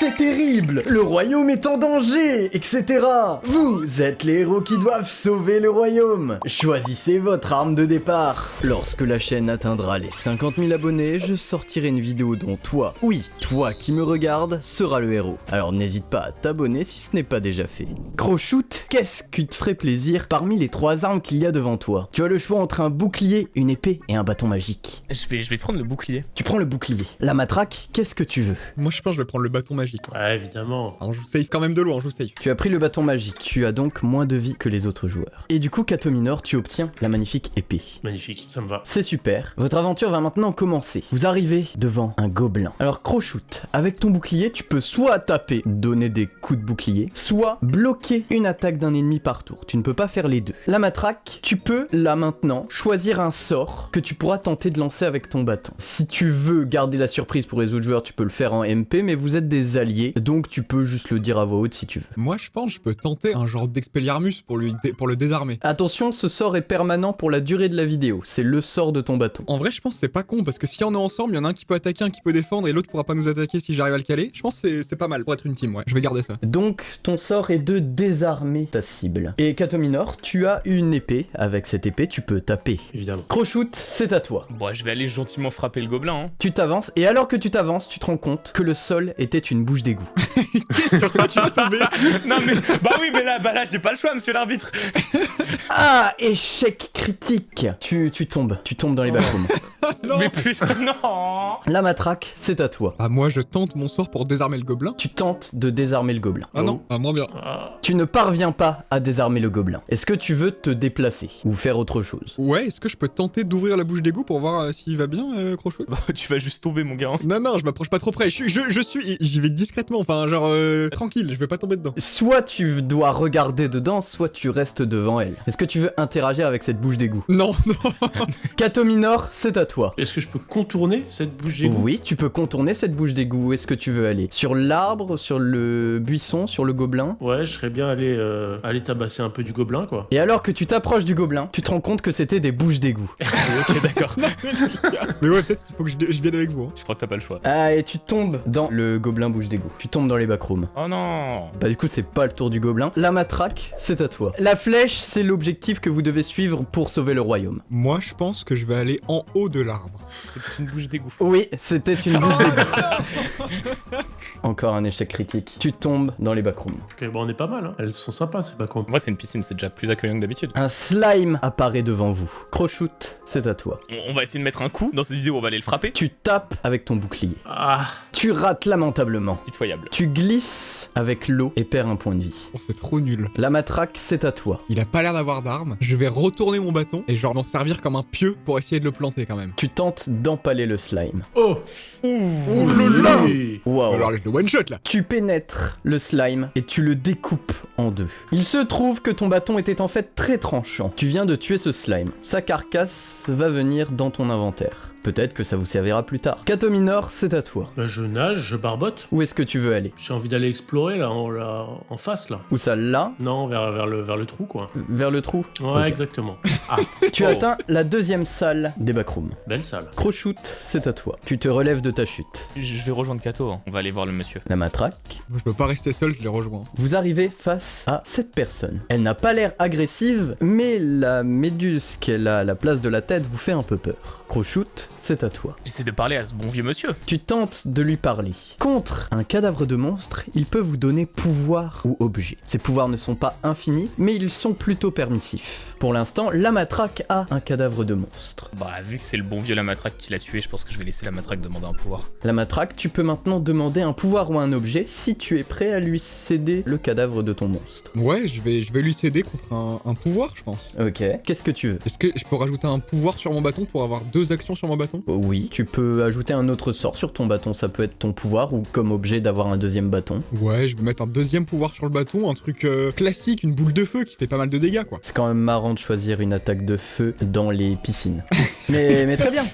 c'est terrible, le royaume est en danger, etc. Vous êtes les héros qui doivent sauver le royaume. Choisissez votre arme de départ. Lorsque la chaîne atteindra les 50 000 abonnés, je sortirai une vidéo dont toi, oui, toi qui me regardes, sera le héros. Alors n'hésite pas à t'abonner si ce n'est pas déjà fait. Crow-shoot, qu'est-ce qui te ferait plaisir parmi les 3 armes qu'il y a devant toi? Tu as le choix entre un bouclier, une épée et un bâton magique. Je vais prendre le bouclier. Tu prends le bouclier. La matraque, qu'est-ce que tu veux? Moi je pense que je vais prendre le bâton magique. Ouais, évidemment. On joue safe quand même de loin, on joue safe. Tu as pris le bâton magique, tu as donc moins de vie que les autres joueurs. Et du coup, Catominor, tu obtiens la magnifique épée. Magnifique, ça me va. C'est super. Votre aventure va maintenant commencer. Vous arrivez devant un gobelin. Alors Crow-shoot, avec ton bouclier, tu peux soit taper, donner des coups de bouclier, soit bloquer une attaque d'un ennemi par tour. Tu ne peux pas faire les deux. La matraque, tu peux, là maintenant, choisir un sort que tu pourras tenter de lancer avec ton bâton. Si tu veux garder la surprise pour les autres joueurs, tu peux le faire en MP, mais vous êtes des alliés, donc tu peux juste le dire à voix haute si tu veux. Moi je pense que je peux tenter un genre d'Expelliarmus pour le désarmer. Attention, ce sort est permanent pour la durée de la vidéo. C'est le sort de ton bâton. En vrai je pense que c'est pas con, parce que si on est ensemble, il y en a un qui peut attaquer, un qui peut défendre, et l'autre pourra pas nous attaquer si j'arrive à le caler. Je pense que c'est pas mal pour être une team, ouais. Je vais garder ça. Donc, ton sort est de désarmer ta cible. Et Catominor, tu as une épée. Avec cette épée, tu peux taper. Évidemment. Crow-shoot, c'est à toi. Bon, je vais aller gentiment frapper le gobelin, hein. Tu t'avances, et alors que tu t'avances, tu te rends compte que le sol était une bouche d'égout. Qu'est-ce que tu vas tomber? Non mais, bah oui, mais là, j'ai pas le choix, monsieur l'arbitre. Ah, échec critique. Tu tombes dans les backrooms. Non. Mais putain, non. La matraque, c'est à toi. Ah moi je tente mon sort pour désarmer le gobelin. Tu tentes de désarmer le gobelin. Ah non, ah moins bien. Tu ne parviens pas à désarmer le gobelin. Est-ce que tu veux te déplacer ou faire autre chose? Ouais, est-ce que je peux tenter d'ouvrir la bouche d'égout pour voir s'il va bien, Crow-shoot? Bah, tu vas juste tomber, mon gars. Non, je m'approche pas trop près. J'y vais discrètement, enfin genre tranquille, je vais pas tomber dedans. Soit tu dois regarder dedans, soit tu restes devant elle. Est-ce que tu veux interagir avec cette bouche d'égout? Non. Catominor, c'est à toi. Est-ce que je peux contourner cette bouche d'égout? Oui, tu peux contourner cette bouche d'égout. Où est-ce que tu veux aller? Sur l'arbre, sur le buisson, sur le gobelin? Ouais, je serais bien allé tabasser un peu du gobelin, quoi. Et alors que tu t'approches du gobelin, tu te rends compte que c'était des bouches d'égout. Ok, d'accord. Mais ouais, peut-être qu'il faut que je vienne avec vous. Hein. Je crois que t'as pas le choix. Ah, et tu tombes dans le gobelin bouche d'égout. Tu tombes dans les backrooms. Oh non. Bah du coup, c'est pas le tour du gobelin. La matraque, c'est à toi. La flèche, c'est l'objectif que vous devez suivre pour sauver le royaume. Moi, je pense que je vais aller en haut de l'arbre. C'était une bouche d'égout. Oui, c'était une bouche d'égout. Encore un échec critique. Tu tombes dans les backrooms. Ok, bon, on est pas mal, hein. Elles sont sympas, ces backrooms. Moi, c'est une piscine, c'est déjà plus accueillant que d'habitude. Un slime apparaît devant vous. Crow-shoot, c'est à toi. On va essayer de mettre un coup. Dans cette vidéo, on va aller le frapper. Tu tapes avec ton bouclier. Ah, Tu rates lamentablement. Pitoyable. Tu glisses avec l'eau et perds un point de vie. Oh, c'est trop nul. La matraque, c'est à toi. Il a pas l'air d'avoir d'armes. Je vais retourner mon bâton et genre m'en servir comme un pieu pour essayer de le planter quand même. Tu tentes d'empaler le slime. oh. Oh là là. Oui. Wow. Alors je le one shot là. Tu pénètres le slime et tu le découpes en deux. Il se trouve que ton bâton était en fait très tranchant. Tu viens de tuer ce slime. Sa carcasse va venir dans ton inventaire. Peut-être que ça vous servira plus tard. Catominor, c'est à toi. Bah, je nage, je barbote. Où est-ce que tu veux aller? J'ai envie d'aller explorer, là, en face, là. Où ça? Là? Non, vers le trou, quoi. Vers le trou? Ouais, Ok. exactement. Ah, Tu Oh. atteins la deuxième salle des backrooms. belle salle. Crow-shoot, c'est à toi. Tu te relèves de ta chute. Je vais rejoindre Kato. Hein. On va aller voir le monsieur. La matraque. Je peux pas rester seul, je les rejoins. Vous arrivez face à cette personne. Elle n'a pas l'air agressive, mais la méduse qu'elle a à la place de la tête vous fait un peu peur. Crow-shoot, c'est à toi. J'essaie de parler à ce bon vieux monsieur. Tu tentes de lui parler. Contre un cadavre de monstre, il peut vous donner pouvoir ou objet. Ces pouvoirs ne sont pas infinis, mais ils sont plutôt permissifs. Pour l'instant, la matraque a un cadavre de monstre. Bah, vu que c'est le bon vieux la matraque qui l'a tué, je pense que je vais laisser la matraque demander un pouvoir. La matraque, tu peux maintenant demander un pouvoir ou un objet si tu es prêt à lui céder le cadavre de ton monstre. Ouais, je vais lui céder contre un pouvoir, je pense. Ok, qu'est-ce que tu veux? Est-ce que je peux rajouter un pouvoir sur mon bâton pour avoir 2 actions sur mon bâton? Oui, tu peux ajouter un autre sort sur ton bâton, ça peut être ton pouvoir ou comme objet d'avoir un deuxième bâton. Ouais, je vais mettre un deuxième pouvoir sur le bâton, un truc classique, une boule de feu qui fait pas mal de dégâts quoi. C'est quand même marrant de choisir une attaque de feu dans les piscines. mais très bien,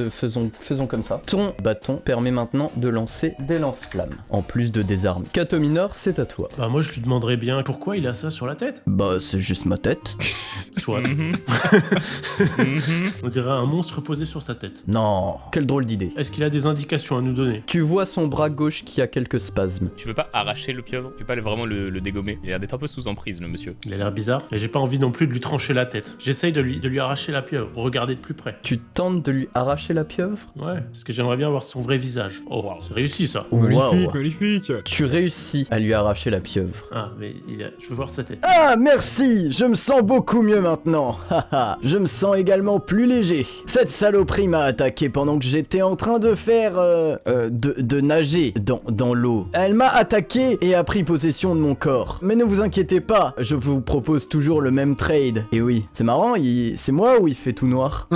faisons comme ça. Ton bâton permet maintenant de lancer des lance-flammes, en plus de désarmer. Catominor, c'est à toi. Bah, moi, je lui demanderais bien pourquoi il a ça sur la tête. Bah, c'est juste ma tête. Soit. Mhm. On dirait un monstre posé sur sa tête. Non, quelle drôle d'idée. Est-ce qu'il a des indications à nous donner? Tu vois son bras gauche qui a quelques spasmes. Tu veux pas arracher le pieuvre? Tu veux pas vraiment le dégommer? Il a l'air d'être un peu sous emprise, le monsieur. Il a l'air bizarre, mais j'ai pas envie non plus de lui trancher la tête. J'essaye de lui arracher la pieuvre, pour regarder de plus près. Tu tentes de lui arracher la pieuvre? Ouais, parce que j'aimerais bien voir son vrai visage. Oh, wow, c'est réussi ça. Magnifique, Waouh. magnifique. Tu réussis à lui arracher la pieuvre. Ah, mais je veux voir sa tête. Ah, merci! Je me sens beaucoup mieux maintenant. Haha, je me sens également plus léger. Cette saloperie m'a attaqué pendant que j'étais en train de faire... de nager dans l'eau. Elle m'a attaqué et a pris possession de mon corps. Mais ne vous inquiétez pas, je vous propose toujours le même trade. Et oui, c'est marrant, c'est moi ou il fait tout noir?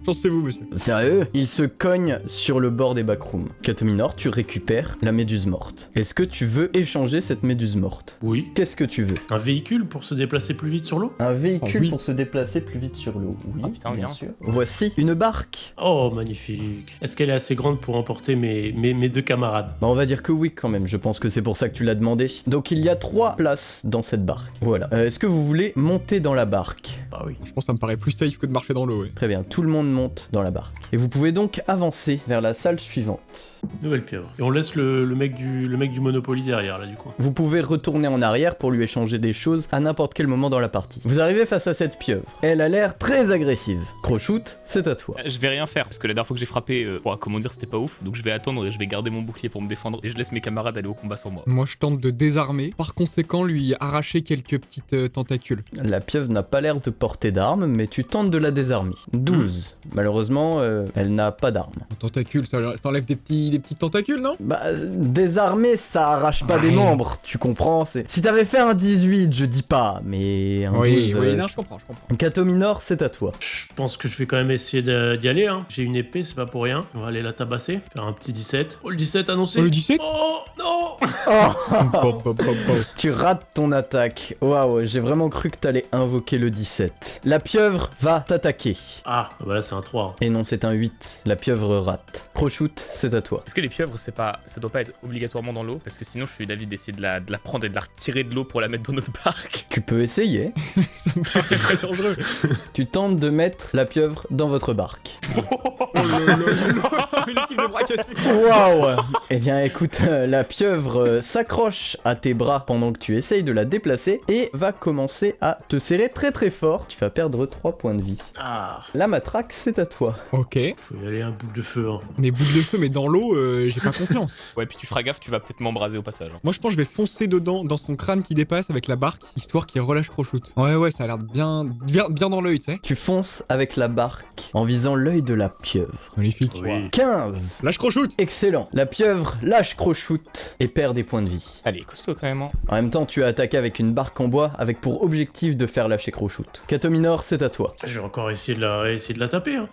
Pensez-vous, monsieur. Sérieux? Il se cogne sur le bord des backrooms. Katominor, tu récupères la méduse morte. Est-ce que tu veux échanger cette méduse morte? Oui. Qu'est-ce que tu veux? Un véhicule pour se déplacer plus vite sur l'eau? Un véhicule Oh oui. pour se déplacer plus vite sur l'eau. Oui, Ah, putain, bien bien. sûr. Voici une barque. Oh, magnifique. Est-ce qu'elle est assez grande pour emporter mes deux camarades? Bah, on va dire que oui quand même, je pense que c'est pour ça que tu l'as demandé. Donc il y a 3 places dans cette barque. Voilà. Est-ce que vous voulez monter dans la barque? Ah oui. Je pense que ça me paraît plus safe que de marcher dans l'eau, ouais. Très bien, tout le monde monte dans la barque. Et vous pouvez donc avancer vers la salle suivante. Nouvelle pieuvre. Et on laisse le mec du Monopoly derrière, là, du coup. Vous pouvez retourner en arrière pour lui échanger des choses à n'importe quel moment dans la partie. Vous arrivez face à cette pieuvre. Elle a l'air très agressive. Crochoute, c'est à toi. Je vais rien faire, parce que la dernière fois que j'ai frappé, comment dire, c'était pas ouf. Donc je vais attendre et je vais garder mon bouclier pour me défendre. Et je laisse mes camarades aller au combat sans moi. Moi, je tente de désarmer, par conséquent, lui arracher quelques petites tentacules. La pieuvre n'a pas l'air de porter d'armes, mais tu tentes de la désarmer. 12. Malheureusement, elle n'a pas d'armes. Un tentacule, ça enlève des petits tentacules, non? Bah, désarmer, ça arrache pas des Ouais. membres, tu comprends? Si t'avais fait un 18, je dis pas, mais un 12... Oui, non, je comprends. Katominor, c'est à toi. Je pense que je vais quand même essayer d'y aller, hein. J'ai une épée, c'est pas pour rien. On va aller la tabasser. Faire un petit 17. Oh, le 17 annoncé. Oh, le 17? Oh, non. Pop, pop, pop, pop. Tu rates ton attaque. Waouh, j'ai vraiment cru que t'allais invoquer le 17. La pieuvre va t'attaquer. Ah, bah là, c'est un 3. Et non, c'est un 8. La pieuvre rate. Crochoute, c'est à toi. Est-ce que les pieuvres, ça doit pas être obligatoirement dans l'eau? Parce que sinon, je suis d'avis d'essayer de la prendre et de la retirer de l'eau pour la mettre dans notre barque. Tu peux essayer. Ça me paraît très dangereux. Tu tentes de mettre la pieuvre dans votre barque. Oh là l'équipe de bras cassés. Waouh. Eh bien écoute, la pieuvre s'accroche à tes bras pendant que tu essayes de la déplacer et va commencer à te serrer très très fort. Tu vas perdre 3 points de vie. Ah, La matraque, c'est à toi. Ok. faut y aller un boule de feu, hein. Mais boule de feu, mais dans l'eau, j'ai pas confiance. Ouais, puis tu feras gaffe, tu vas peut-être m'embraser au passage. Hein. Moi, je pense que je vais foncer dedans, dans son crâne qui dépasse avec la barque, histoire qu'il relâche Crochoute. Ouais, ça a l'air bien dans l'œil, tu sais. Tu fonces avec la barque en visant l'œil de la pieuvre. Magnifique. Oui. 15. Lâche Crochoute. Excellent. La pieuvre lâche Crochoute et perd des points de vie. Allez, costaud quand même. Hein. En même temps, tu as attaqué avec une barque en bois avec pour objectif de faire lâcher Crochoute. Katominor, c'est à toi. Je vais encore essayer de la taper, hein.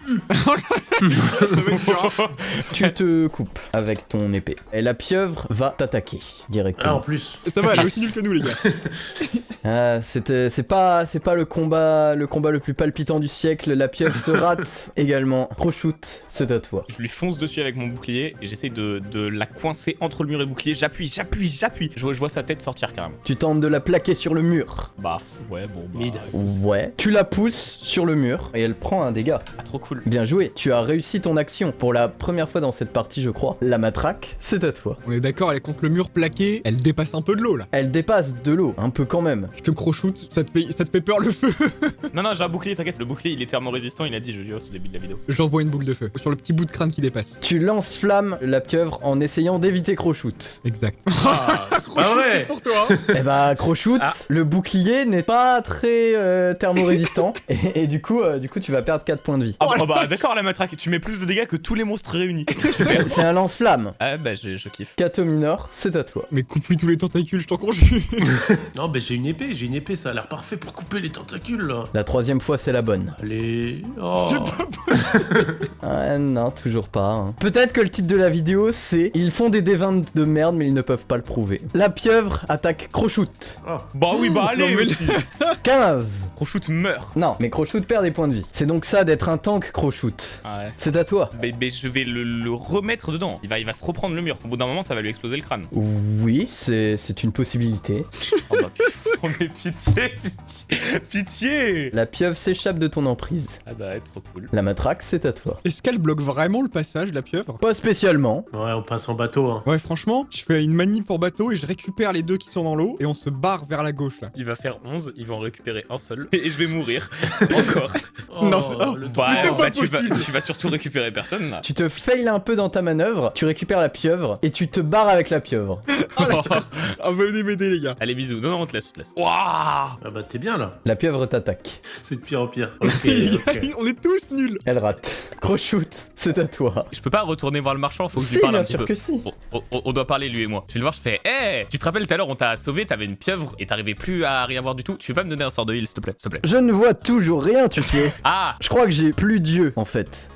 Tu te coupes avec ton épée. Et la pieuvre va t'attaquer Ah, en directement. plus. Ça va, elle est aussi nulle que nous, les gars. C'est pas le combat le plus palpitant du siècle. La pieuvre se rate également. Crochoute, c'est à toi. Je lui fonce dessus avec mon bouclier et j'essaye de la coincer entre le mur et le bouclier. J'appuie. Je vois sa tête sortir carrément. Tu tentes de la plaquer sur le mur. Bah, ouais, bon, bah. Mid. Ouais. Tu la pousses sur le mur et elle prend un dégât. Ah, trop cool. Bien joué. Tu as réussi ton action. Pour la première fois dans cette partie, je crois. La matraque, c'est à toi. On est d'accord, elle est contre le mur plaqué, elle dépasse un peu de l'eau, là. Elle dépasse de l'eau, un peu quand même. Parce que Crochoute, ça te fait peur le feu. Non, j'ai un bouclier, t'inquiète. Le bouclier, il est thermorésistant. Il a dit, je lui au début de la vidéo. J'envoie une boule de feu sur le petit bout de crâne qui dépasse. Tu lances flamme la pieuvre en essayant d'éviter Crochoute. Exact. Ah, Ah ouais. C'est pour toi. Eh bah Crochoute, Ah. le bouclier n'est pas très thermorésistant et du coup tu vas perdre 4 points de vie. oh bah, d'accord, la matraque. Tu mets plus de dégâts que tous les monstres réunis. C'est un lance-flamme. Ah, bah, je kiffe. Katominor, c'est à toi. Mais coupe-lui tous les tentacules, je t'en conjure. Non, mais j'ai une épée, ça a l'air parfait pour couper les tentacules, là. La troisième fois c'est la bonne. Allez. Oh. C'est pas Ah non, toujours pas. Hein. Peut-être que le titre de la vidéo c'est « Ils font des D20 de merde mais ils ne peuvent pas le prouver ». La pieuvre attaque Crochoute. Oh. Bah oui, bah allez Non, mais- aussi. 15. Crochoute meurt. Non, mais Crochoute perd des points de vie. C'est donc ça d'être un tank Crochoute. Ah ouais. C'est à toi. Mais je vais le remettre dedans. Il va se reprendre le mur. Au bout d'un moment, ça va lui exploser le crâne. Oui, c'est une possibilité. Oh bah, mais pitié, pitié. La pieuvre s'échappe de ton emprise. Ah bah, trop cool. La matraque, c'est à toi. Est-ce qu'elle bloque vraiment le passage, la pieuvre? Pas spécialement. Ouais, on passe en bateau. Hein. Ouais, franchement, je fais une manip en bateau et je récupère les deux qui sont dans l'eau et on se barre vers la gauche là. Il va faire 11, il va en récupérer un seul. Et je vais mourir. Encore. Oh, Non, c'est- oh, le Bah, c'est en pas fait, possible. tu vas surtout récupérer personne là. Tu te fails un peu dans ta manœuvre, tu récupères la pieuvre et tu te barres avec la pieuvre. Ah, venez m'aider, les gars. Allez, bisous. Non, on te laisse, on te laisse. Waouh. Ah bah t'es bien là. La pieuvre t'attaque. C'est de pire en pire. Ok, Les gars, ok. on est tous nuls. Elle rate. Crochoute, c'est à toi. Je peux pas retourner voir le marchand, faut que je lui Si, parle un bien petit sûr peu. que si. On doit parler lui et moi. Je vais le voir, je fais hey, tu te rappelles tout à l'heure on t'a sauvé, t'avais une pieuvre et t'arrivais plus à rien voir du tout. Tu veux pas me donner un sort de heal s'il te plaît, s'il te plaît. Je ne vois toujours rien, tu sais. Ah Je crois que j'ai plus d'yeux, en fait.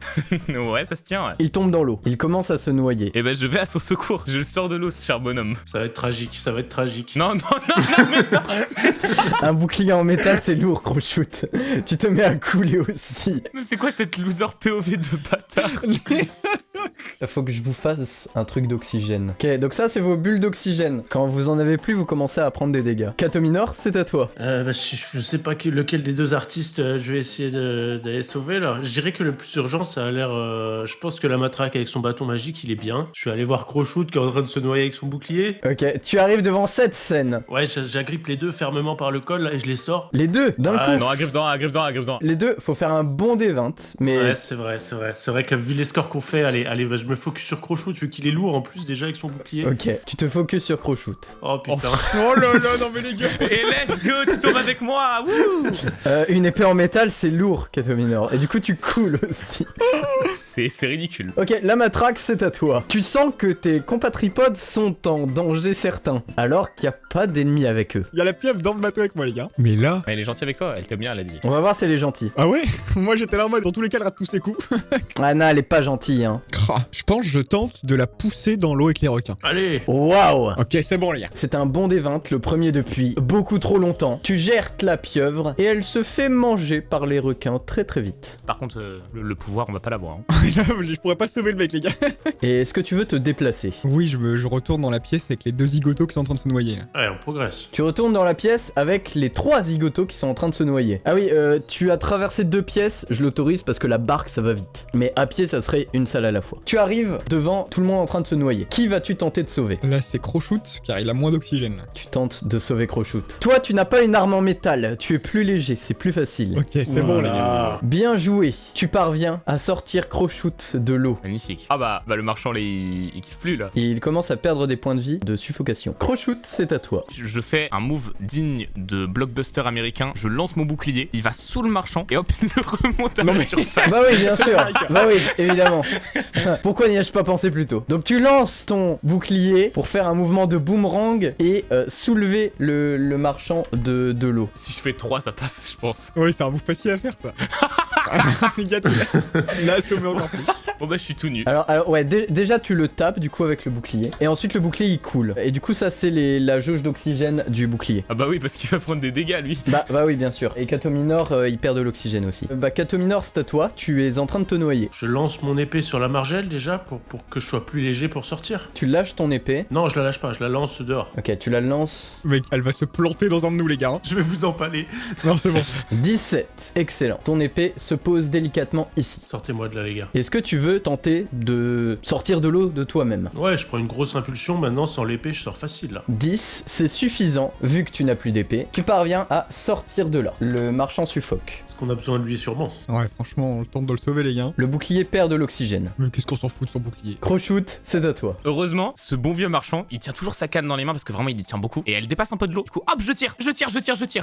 ouais, ça se tient. Ouais. Il tombe dans l'eau. Il commence à se noyer. Et ben je vais à son secours. Je le sors de l'eau, ce cher bonhomme. Ça va être tragique, ça va être tragique. Non, non, non, non, mais non. Un bouclier en métal, c'est lourd, Crochoute. Tu te mets à couler aussi. Mais c'est quoi cette loser POV de bâtard? Faut que je vous fasse un truc d'oxygène. Ok, donc ça, c'est vos bulles d'oxygène. Quand vous en avez plus, vous commencez à prendre des dégâts. Catominor, c'est à toi. Bah, je sais pas lequel des deux artistes je vais essayer d'aller sauver là. Je dirais que le plus urgent, ça a l'air. Je pense que la matraque avec son bâton magique, il est bien. Je vais aller voir Crochoute qui est en train de se noyer avec son bouclier. Ok, tu arrives devant cette scène. Ouais, j'agrippe les deux fermement par le col là, et je les sors. Les deux, d'un Ah, coup. Non, agrippe-en, agrippe-en, agrippe-en. Les deux, faut faire un bon des 20, mais... Ouais, c'est vrai, c'est vrai. C'est vrai que vu les scores qu'on fait, allez, bah, je me focus sur Crochoute vu qu'il est lourd en plus déjà avec son bouclier. Ok, tu te focuses sur Crochoute. Oh putain. Oh là là, non mais les gars. Et let's go, tu tombes avec moi. Wouh. Une épée en métal, c'est lourd, Catominor. Et du coup, tu coules aussi. C'est ridicule. Ok, la matraque, c'est à toi. Tu sens que tes compatriotes sont en danger certain, alors qu'il n'y a pas d'ennemis avec eux. Il y a la pieuvre dans le bateau avec moi, les gars. Mais là. Mais elle est gentille avec toi, elle t'aime bien, elle a dit. On va voir si elle est gentille. Ah ouais. Moi j'étais là en mode, dans tous les cas, elle rate tous ses coups. Anna, elle est pas gentille, hein. Je pense que je tente de la pousser dans l'eau avec les requins. Allez. Waouh. Ok, c'est bon, les gars. C'est un bon des 20, le premier depuis beaucoup trop longtemps. Tu gères la pieuvre et elle se fait manger par les requins très très vite. Par contre, le pouvoir, on va pas l'avoir. Hein. Là, je pourrais pas sauver le mec, les gars. Et est-ce que tu veux te déplacer? Oui, je retourne dans la pièce avec les deux zigotos qui sont en train de se noyer. Là. Ouais, on progresse. Tu retournes dans la pièce avec les 3 zigotos qui sont en train de se noyer. Ah oui, tu as traversé 2 pièces, je l'autorise parce que la barque ça va vite. Mais à pied ça serait une salle à la fois. Tu arrives devant tout le monde en train de se noyer. Qui vas-tu tenter de sauver? Là, c'est Crochoute, car il a moins d'oxygène. Là. Tu tentes de sauver Crochoute. Toi tu n'as pas une arme en métal, tu es plus léger, c'est plus facile. Ok, c'est bon, les gars. Voilà. Bien joué, tu parviens à sortir Crochoute de l'eau. Magnifique. Ah bah le marchand, là, il kiffe plus, là. Et il commence à perdre des points de vie de suffocation. Crochoute, c'est à toi. Je fais un move digne de blockbuster américain. Je lance mon bouclier, il va sous le marchand et hop, il le remonte à Non, la mais- surface. Bah oui, bien sûr. Bah oui, évidemment. Pourquoi n'y ai-je pas pensé plus tôt? Donc tu lances ton bouclier pour faire un mouvement de boomerang et soulever le marchand de l'eau. Si je fais 3, ça passe, je pense. Ouais, c'est un move facile à faire, ça. Les gars, il a assommé encore plus. Bon bah je suis tout nu. Alors ouais, déjà tu le tapes du coup avec le bouclier. Et ensuite le bouclier il coule. Et du coup ça c'est la jauge d'oxygène du bouclier. Ah bah oui, parce qu'il va prendre des dégâts, lui. Bah oui bien sûr. Et Catominor il perd de l'oxygène aussi. Bah Catominor c'est à toi, tu es en train de te noyer. Je lance mon épée sur la margelle déjà pour que je sois plus léger pour sortir. Tu lâches ton épée. Non, je la lâche pas, je la lance dehors. Ok, tu la lances. Mec, elle va se planter dans un de nous, les gars. Hein. Je vais vous empaler. Non, c'est bon. 17. Excellent. Ton épée se pose délicatement ici. Sortez-moi de là, les gars. Est-ce que tu veux tenter de sortir de l'eau de toi-même? Ouais, je prends une grosse impulsion, maintenant sans l'épée, je sors facile là. 10, c'est suffisant, vu que tu n'as plus d'épée. Tu parviens à sortir de là. Le marchand suffoque. Est-ce qu'on a besoin de lui sûrement? Ouais, franchement, on tente de le sauver, les gars. Le bouclier perd de l'oxygène. Mais qu'est-ce qu'on s'en fout de son bouclier? Crochoute, c'est à toi. Heureusement, ce bon vieux marchand, il tient toujours sa canne dans les mains parce que vraiment il y tient beaucoup. Et elle dépasse un peu de l'eau. Du coup, hop, je tire.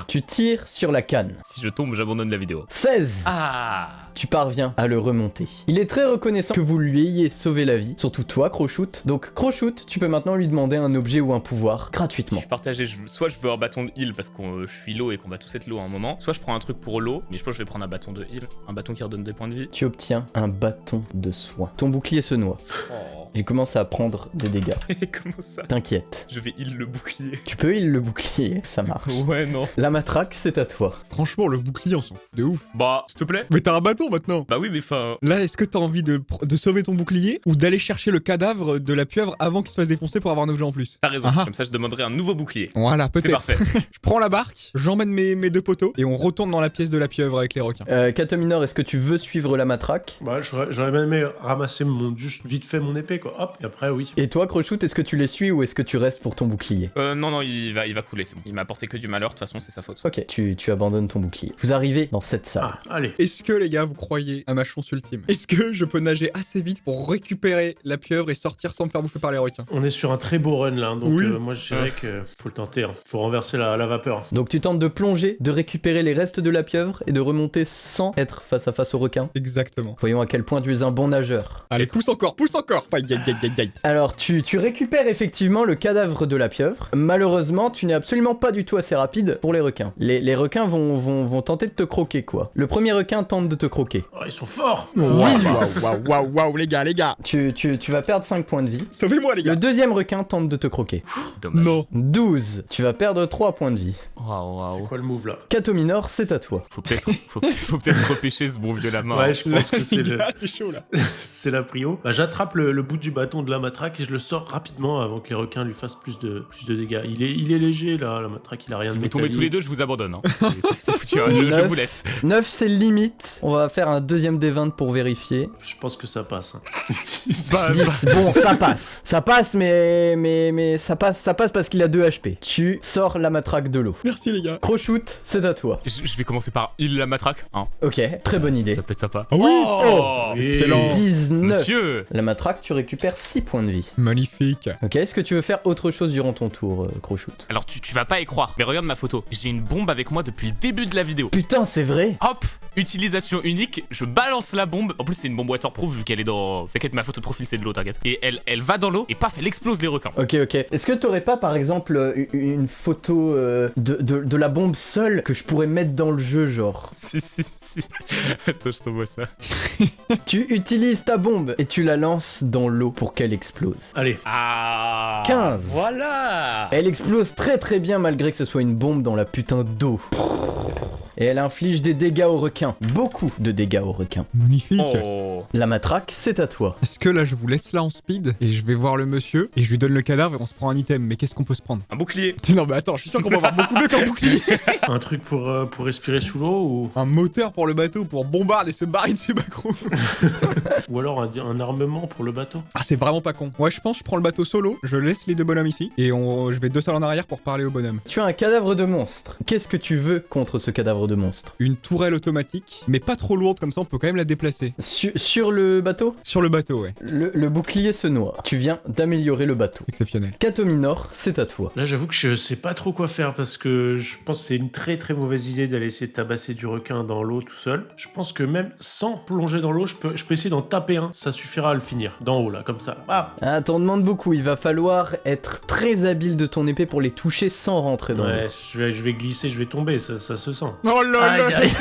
Tu tires sur la canne. Si je tombe, j'abandonne la vidéo. 16. Ah. Tu parviens à le remonter. Il est très reconnaissant que vous lui ayez sauvé la vie, surtout toi, Crochoute. Donc, Crochoute, tu peux maintenant lui demander un objet ou un pouvoir Je gratuitement. suis partagé, soit je veux un bâton de heal parce que je suis l'eau et qu'on va tous être l'eau à un moment, soit je prends un truc pour l'eau, mais je pense que je vais prendre un bâton de heal, un bâton qui redonne des points de vie. Tu obtiens un bâton de soin. Ton bouclier se noie. Oh. Il commence à prendre des dégâts. Comment ça? T'inquiète. Je vais heal le bouclier. Tu peux heal le bouclier, ça marche. Ouais, non. La matraque, c'est à toi. Franchement, le bouclier, on s'en fout de ouf. Bah, s'il te plaît. Mais t'as un bâton maintenant. Bah oui, mais enfin... Là, est-ce que t'as envie de sauver ton bouclier ou d'aller chercher le cadavre de la pieuvre avant qu'il se fasse défoncer pour avoir un objet en plus? T'as raison, Ah ah. comme ça je demanderai un nouveau bouclier. Voilà, C'est peut-être. parfait. Je prends la barque, j'emmène mes deux poteaux et on retourne dans la pièce de la pieuvre avec les requins. Catominor, est-ce que tu veux suivre la matraque? Bah, j'aurais même aimé ramasser juste vite fait mon épée, quoi. Hop, et après, oui. Et toi, Crochout, est-ce que tu les suis ou est-ce que tu restes pour ton bouclier? Non, il va couler, c'est bon. Il m'a apporté que du malheur, de toute façon, c'est sa faute. Ok, tu abandonnes ton bouclier. Vous arrivez dans cette salle. Ah, allez. Est-ce que les gars, vous croyez à ma chance ultime? Est-ce que je peux nager assez vite pour récupérer la pieuvre et sortir sans me faire bouffer par les requins? On est sur un très beau run là, hein, donc Oui. moi je dirais que faut le tenter. Hein. Faut renverser la vapeur. Donc tu tentes de plonger, de récupérer les restes de la pieuvre et de remonter sans être face à face au requin. Exactement. Voyons à quel point tu es un bon nageur. Allez, pousse encore, pousse encore. Aïe, aïe, aïe, aïe, aïe. Alors tu récupères effectivement le cadavre de la pieuvre. Malheureusement, tu n'es absolument pas du tout assez rapide pour les requins. Les requins vont tenter de te croquer quoi. Le premier requin tente de te croquer. Oh, ils sont forts. Waouh, les gars. Tu vas perdre 5 points de vie. Sauvez-moi, les gars. Le deuxième requin tente de te croquer. Dommage. Non. 12. Tu vas perdre 3 points de vie. Waouh. C'est quoi le move là? Catominor, c'est à toi. Faut peut-être repêcher ce bon vieux lama. Ouais, je pense que c'est Les gars, c'est chaud là. c'est la prio. Bah, j'attrape le bout du bâton de la matraque et je le sors rapidement avant que les requins lui fassent plus de dégâts. Il est léger là, la matraque, il a rien Si de vous tombez tous les deux, je vous abandonne. Hein. C'est foutu, hein. Je vous laisse. 9, c'est le limite. On va faire un deuxième D20 pour vérifier. Je pense que ça passe. Hein. 10, bon, ça passe. Ça passe, mais ça passe parce qu'il a 2 HP. Tu sors la matraque de l'eau. Merci, les gars. Crochout, c'est à toi. Je vais commencer par heal la matraque. Hein. Ok, très bonne idée. Ça peut être sympa. Ah oui. Oh, Excellent. 19. Monsieur. La matraque, tu récupères 6 points de vie. Magnifique. Ok, est-ce que tu veux faire autre chose durant ton tour, Crochout? Alors tu vas pas y croire, mais regarde ma photo. J'ai une bombe avec moi depuis le début de la vidéo. Putain, c'est vrai. Hop, utilisation unique, je balance la bombe. En plus c'est une bombe waterproof vu qu'elle est dans... T'inquiète, ma photo de profil c'est de l'eau, t'inquiète. Et elle va dans l'eau et paf, elle explose les requins. Ok. Est-ce que t'aurais pas, par exemple, une photo de la bombe seule que je pourrais mettre dans le jeu, genre? Si. Attends, je t'envoie ça. Tu utilises ta bombe et tu la lances dans l'eau pour qu'elle explose. Allez. Ah 15. Voilà. Elle explose très très bien malgré que ce soit une bombe dans la putain d'eau. Et elle inflige des dégâts aux requins. Beaucoup de dégâts aux requins. Magnifique. Oh. La matraque, c'est à toi. Est-ce que là, je vous laisse là en speed et je vais voir le monsieur et je lui donne le cadavre et on se prend un item. Mais qu'est-ce qu'on peut se prendre? Un bouclier. Non, mais attends, je suis sûr qu'on va avoir beaucoup mieux qu'un bouclier. Un truc pour respirer sous l'eau ou Un moteur pour le bateau pour bombarder et se barrer de ses macros. ou alors un armement pour le bateau. Ah, c'est vraiment pas con. Ouais, je pense que je prends le bateau solo, je laisse les deux bonhommes ici et je vais 2 salles en arrière pour parler au bonhomme. Tu as un cadavre de monstre. Qu'est-ce que tu veux contre ce cadavre de monstre? Une tourelle automatique, mais pas trop lourde comme ça, on peut quand même la déplacer. Sur le bateau? Sur le bateau, ouais. Le bouclier se noie. Tu viens d'améliorer le bateau. Exceptionnel. Catominor, c'est à toi. Là, j'avoue que je sais pas trop quoi faire parce que je pense que c'est une très très mauvaise idée d'aller essayer de tabasser du requin dans l'eau tout seul. Je pense que même sans plonger dans l'eau, je peux essayer d'en taper un. Ça suffira à le finir. D'en haut, là, comme ça. Ah Ah, t'en demandes beaucoup. Il va falloir être très habile de ton épée pour les toucher sans rentrer dans l'eau. ouais, je vais glisser, je vais tomber, ça se sent. Oh là Aïe, là. aïe.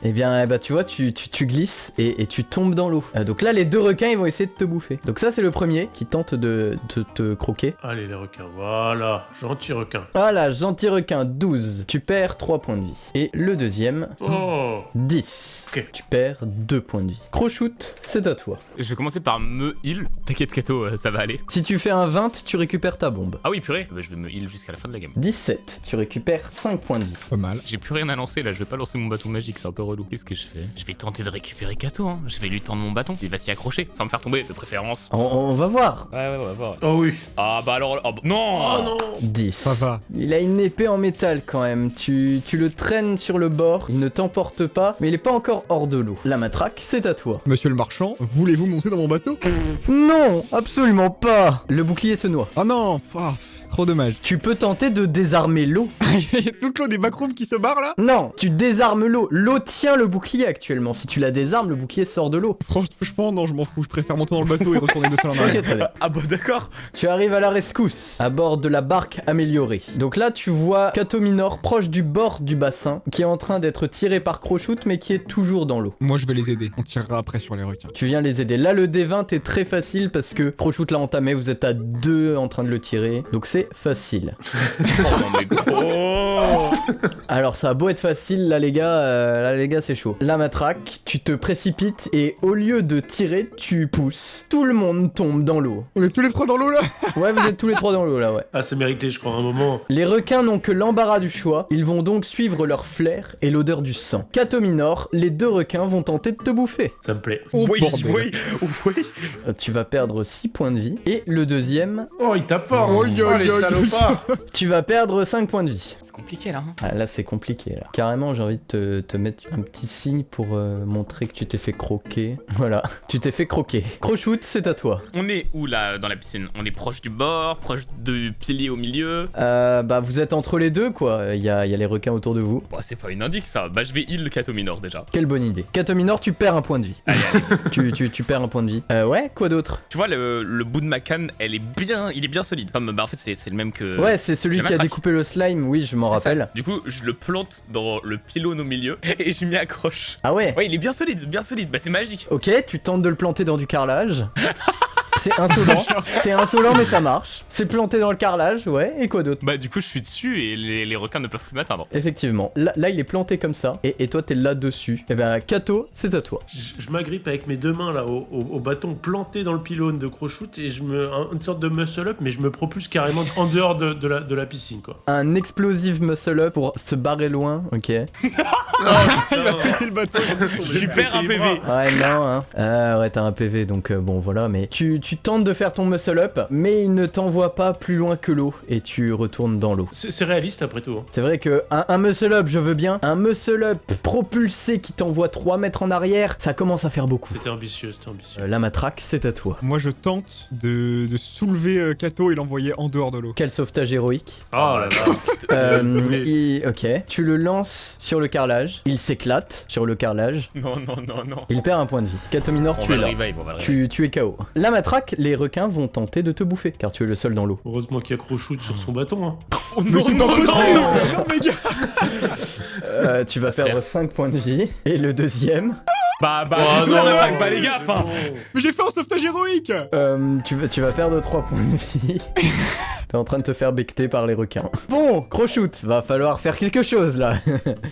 Eh bien, bah tu vois, tu glisses et tu tombes dans l'eau. Donc là, les 2 requins, ils vont essayer de te bouffer. Donc ça, c'est le premier qui tente de te croquer. Allez, les requins, voilà. Gentil requin. Voilà, gentil requin, 12. Tu perds 3 points de vie. Et le deuxième, Oh 10. Ok. Tu perds 2 points de vie. Crochout, c'est à toi. Je vais commencer par me heal. T'inquiète Kato, ça va aller. Si tu fais un 20, tu récupères ta bombe. Ah oui, purée. Bah, je vais me heal jusqu'à la fin de la game. 17, tu récupères 5 points de vie. Pas mal. J'ai plus rien à lancer là, je vais pas lancer mon bâton magique, c'est un peu relou. Qu'est-ce que je fais? Je vais tenter de récupérer Kato, hein. Je vais lui tendre mon bâton. Il va s'y accrocher, sans me faire tomber, de préférence. On va voir. Ouais, on va voir. Oh oui. Ah bah alors... Oh, bah, non. Oh non 10. Ça va. Il a une épée en métal quand même. Tu le traînes sur le bord. Il ne t'emporte pas, mais il est pas encore hors de l'eau. La matraque, c'est à toi. Monsieur le marchand, voulez-vous monter dans mon bateau? Non, absolument pas. Le bouclier se noie. Ah non. Trop dommage. Tu peux tenter de désarmer l'eau. Il y a toute l'eau des backrooms qui se barrent là. Non, tu désarmes l'eau. L'eau tient le bouclier actuellement. Si tu la désarmes, le bouclier sort de l'eau. Franchement, non, je m'en fous. Je préfère monter dans le bateau et retourner de seul en Ok, arrière. très bien. Ah bon, d'accord. Tu arrives à la rescousse, à bord de la barque améliorée. Donc là, tu vois Cato Minor proche du bord du bassin, qui est en train d'être tiré par Crochute, mais qui est toujours dans l'eau. Moi, je vais les aider. On tirera après sur les requins. Tu viens les aider. Là, le D20 est très facile parce que Crochute l'a entamé, vous êtes à 2 en train de le tirer. Donc c'est facile. Oh non, mais gros. Alors ça a beau être facile, là les gars, c'est chaud. La matraque, tu te précipites et au lieu de tirer, tu pousses. Tout le monde tombe dans l'eau. On est tous les trois dans l'eau là. Ouais, vous êtes tous les trois dans l'eau là, ouais. Ah, c'est mérité, je crois, un moment. Les requins n'ont que l'embarras du choix, ils vont donc suivre leur flair et l'odeur du sang. Cato Minor, les 2 requins vont tenter de te bouffer. Ça me plaît. Oh, Oui, bordel. oui. Tu vas perdre 6 points de vie. Et le deuxième, Oh, il tape fort. Oh, les salopards. tu vas perdre 5 points de vie. C'est compliqué là. Ah, là c'est compliqué là. Carrément j'ai envie de te mettre un petit signe pour montrer que tu t'es fait croquer. Voilà, tu t'es fait croquer. Crochute, c'est à toi. On est où là dans la piscine? On est proche du bord, proche du pilier au milieu. Bah vous êtes entre les deux quoi, il y a les requins autour de vous. Bon, c'est pas une indique ça. Bah je vais heal le Cato Minor déjà. Quelle bonne idée. Cato Minor, tu perds un point de vie. Allez, allez. tu perds un point de vie. Ouais, quoi d'autre? Tu vois le bout de ma canne, il est bien solide. Comme bah en fait c'est le même que. Ouais, c'est celui la qui a matraque. découpé le slime, oui, je m'en C'est ça. rappelle. Du coup, je le plante dans le pylône au milieu et je m'y accroche. Ah ouais. Ouais, il est bien solide, bien solide. Bah c'est magique. Ok, tu tentes de le planter dans du carrelage. C'est insolent mais ça marche. C'est planté dans le carrelage, ouais, et quoi d'autre? Bah du coup, je suis dessus et les requins ne peuvent plus m'atteindre. Effectivement, là il est planté comme ça, et toi t'es là-dessus. Et ben Cato, c'est à toi. Je m'agrippe avec mes 2 mains là au bâton planté dans le pylône de Crochute et une sorte de muscle up, mais je me propulse carrément en dehors de la piscine quoi. Un explosive muscle up pour se barrer loin, ok. Il a pété le bateau. Je perds un PV. Ouais, non, hein. Ouais, t'as un PV, donc bon, voilà, mais tu tentes de faire ton muscle up, mais il ne t'envoie pas plus loin que l'eau, et tu retournes dans l'eau. C'est réaliste après tout. Hein. C'est vrai que un muscle up, je veux bien. Un muscle up propulsé qui t'envoie 3 mètres en arrière, ça commence à faire beaucoup. C'était ambitieux, c'était ambitieux. La matraque, c'est à toi. Moi, je tente de soulever Kato et l'envoyer en dehors de l'eau. Quel sauvetage héroïque. Oh là là. Ok, tu le lances sur le carrelage, il s'éclate sur le carrelage, Non, non, non, non. il perd un point de vie. Cato Minor, On tu va es le là. revive, on va le revive. Tu es KO. La matraque, les requins vont tenter de te bouffer, car tu es le seul dans l'eau. Heureusement qu'il y a Crochute sur son bâton. Hein. Oh, Mais c'est pas possible. Non, mais gars. Tu vas perdre 5 points de vie. Et le deuxième, Bah, Oh, non, non, l'attaque, non, bah les gars, enfin. Mais j'ai fait un sauvetage héroïque. tu vas perdre 3 points de vie. T'es en train de te faire becter par les requins. Bon, Crochute, va falloir faire quelque chose là.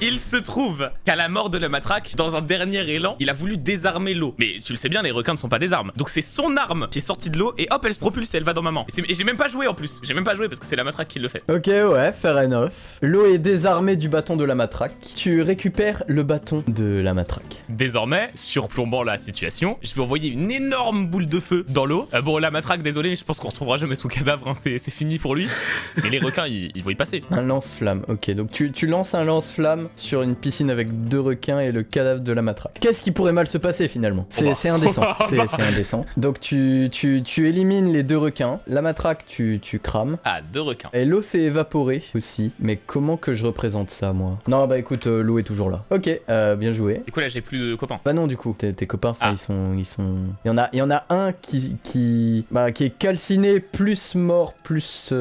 Il se trouve qu'à la mort de la matraque, dans un dernier élan, il a voulu désarmer l'eau. Mais tu le sais bien, les requins ne sont pas des armes. Donc c'est son arme qui est sortie de l'eau et hop, elle se propulse et elle va dans ma main. Et j'ai même pas joué en plus. J'ai même pas joué parce que c'est la matraque qui le fait. Ok, ouais, fair enough. L'eau est désarmée du bâton de la matraque. Tu récupères le bâton de la matraque. Désormais, surplombant la situation, je vais envoyer une énorme boule de feu dans l'eau. Bon, la matraque, désolé, je pense qu'on retrouvera jamais son cadavre, hein, c'est fini pour lui. Mais les requins, ils vont y passer. Un lance-flamme, ok, donc tu lances un lance-flamme sur une piscine avec 2 requins et le cadavre de la matraque. Qu'est-ce qui pourrait mal se passer finalement? C'est indécent, c'est indécent. Donc tu élimines les 2 requins, la matraque tu crames. Ah, 2 requins. Et l'eau s'est évaporée aussi, mais comment que je représente ça moi? Non bah écoute, l'eau est toujours là. Ok, bien joué. Du coup, là, j'ai plus de copains. Bah non du coup, tes copains, Ah. ils sont... Il y en a un qui est calciné, plus mort, plus...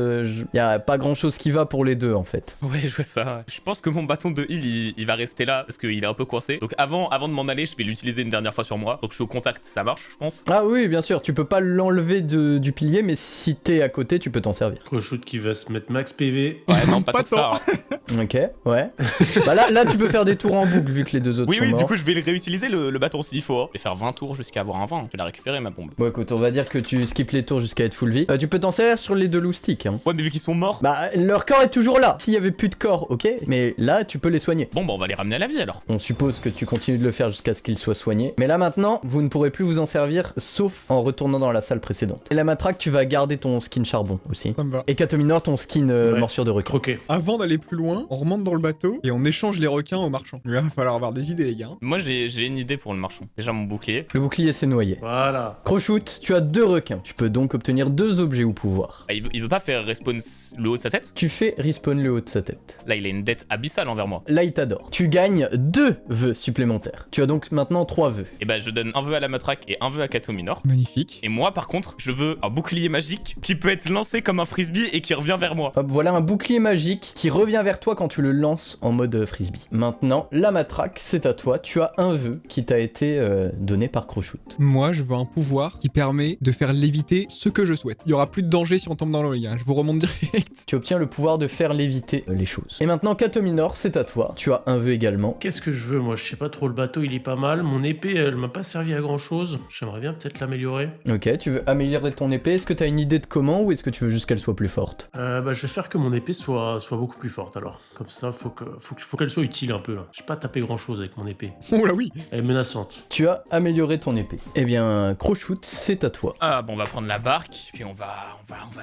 y a pas grand chose qui va pour les deux en fait. Ouais, je vois ça. Je pense que mon bâton de heal, il va rester là parce qu'il est un peu coincé. Donc avant de m'en aller, je vais l'utiliser une dernière fois sur moi. Donc je suis au contact, ça marche, je pense. Ah oui, bien sûr, tu peux pas l'enlever du pilier, mais si t'es à côté, tu peux t'en servir. Crochute qui va se mettre max PV. Ouais, non, pas, Pas tant que ça. hein. Ok, ouais. Bah là, tu peux faire des tours en boucle vu que les 2 autres Oui, sont oui, morts. du coup, je vais réutiliser le bâton s'il faut. Je vais faire 20 tours jusqu'à avoir un 20. Je vais la récupérer, ma bombe. Bon écoute, on va dire que tu skippes les tours jusqu'à être full vie. Tu peux t'en servir sur les 2 loustiques. Hein. Ouais, mais vu qu'ils sont morts. Bah leur corps est toujours là. S'il y avait plus de corps, ok, mais là tu peux les soigner. Bon, bah, on va les ramener à la vie alors. On suppose que tu continues de le faire jusqu'à ce qu'ils soient soignés. Mais là maintenant, vous ne pourrez plus vous en servir sauf en retournant dans la salle précédente. Et la matraque, tu vas garder ton skin charbon aussi. Ça me va. Et Cato Minor, ton skin Ouais. morsure de requin. Croqué. Avant d'aller plus loin, on remonte dans le bateau et on échange les requins aux marchands. Il va falloir avoir des idées, les gars. Moi, j'ai une idée pour le marchand. Déjà, mon bouclier. Le bouclier s'est noyé. Voilà. Crochute, tu as 2 requins. Tu peux donc obtenir 2 objets ou pouvoirs. Ah, il veut pas pas faire respawn le haut de sa tête? Tu fais respawn le haut de sa tête. Là, il a une dette abyssale envers moi. Là, il t'adore. Tu gagnes 2 vœux supplémentaires. Tu as donc maintenant 3 vœux. Et bah, je donne un vœu à la matraque et un vœu à Kato Minor. Magnifique. Et moi, par contre, je veux un bouclier magique qui peut être lancé comme un frisbee et qui revient vers moi. Hop, voilà un bouclier magique qui revient vers toi quand tu le lances en mode frisbee. Maintenant, la matraque, c'est à toi. Tu as un vœu qui t'a été donné par Croshoot. Moi, je veux un pouvoir qui permet de faire léviter ce que je souhaite. Il y aura plus de danger si on tombe dans l'eau, les gars. Je vous remonte direct. Tu obtiens le pouvoir de faire léviter les choses. Et maintenant, Kato Minor, c'est à toi. Tu as un vœu également. Qu'est-ce que je veux, moi? Je sais pas trop, le bateau il est pas mal. Mon épée, elle m'a pas servi à grand chose. J'aimerais bien peut-être l'améliorer. Ok, tu veux améliorer ton épée. Est-ce que tu as une idée de comment ou est-ce que tu veux juste qu'elle soit plus forte? Bah, je vais faire que mon épée soit beaucoup plus forte alors. Comme ça, faut qu'elle soit utile un peu là. J'ai pas tapé grand chose avec mon épée. Oh là oui. Elle est menaçante. Tu as amélioré ton épée. Eh bien, Croshoot, c'est à toi. Ah bon, on va prendre la barque, puis on va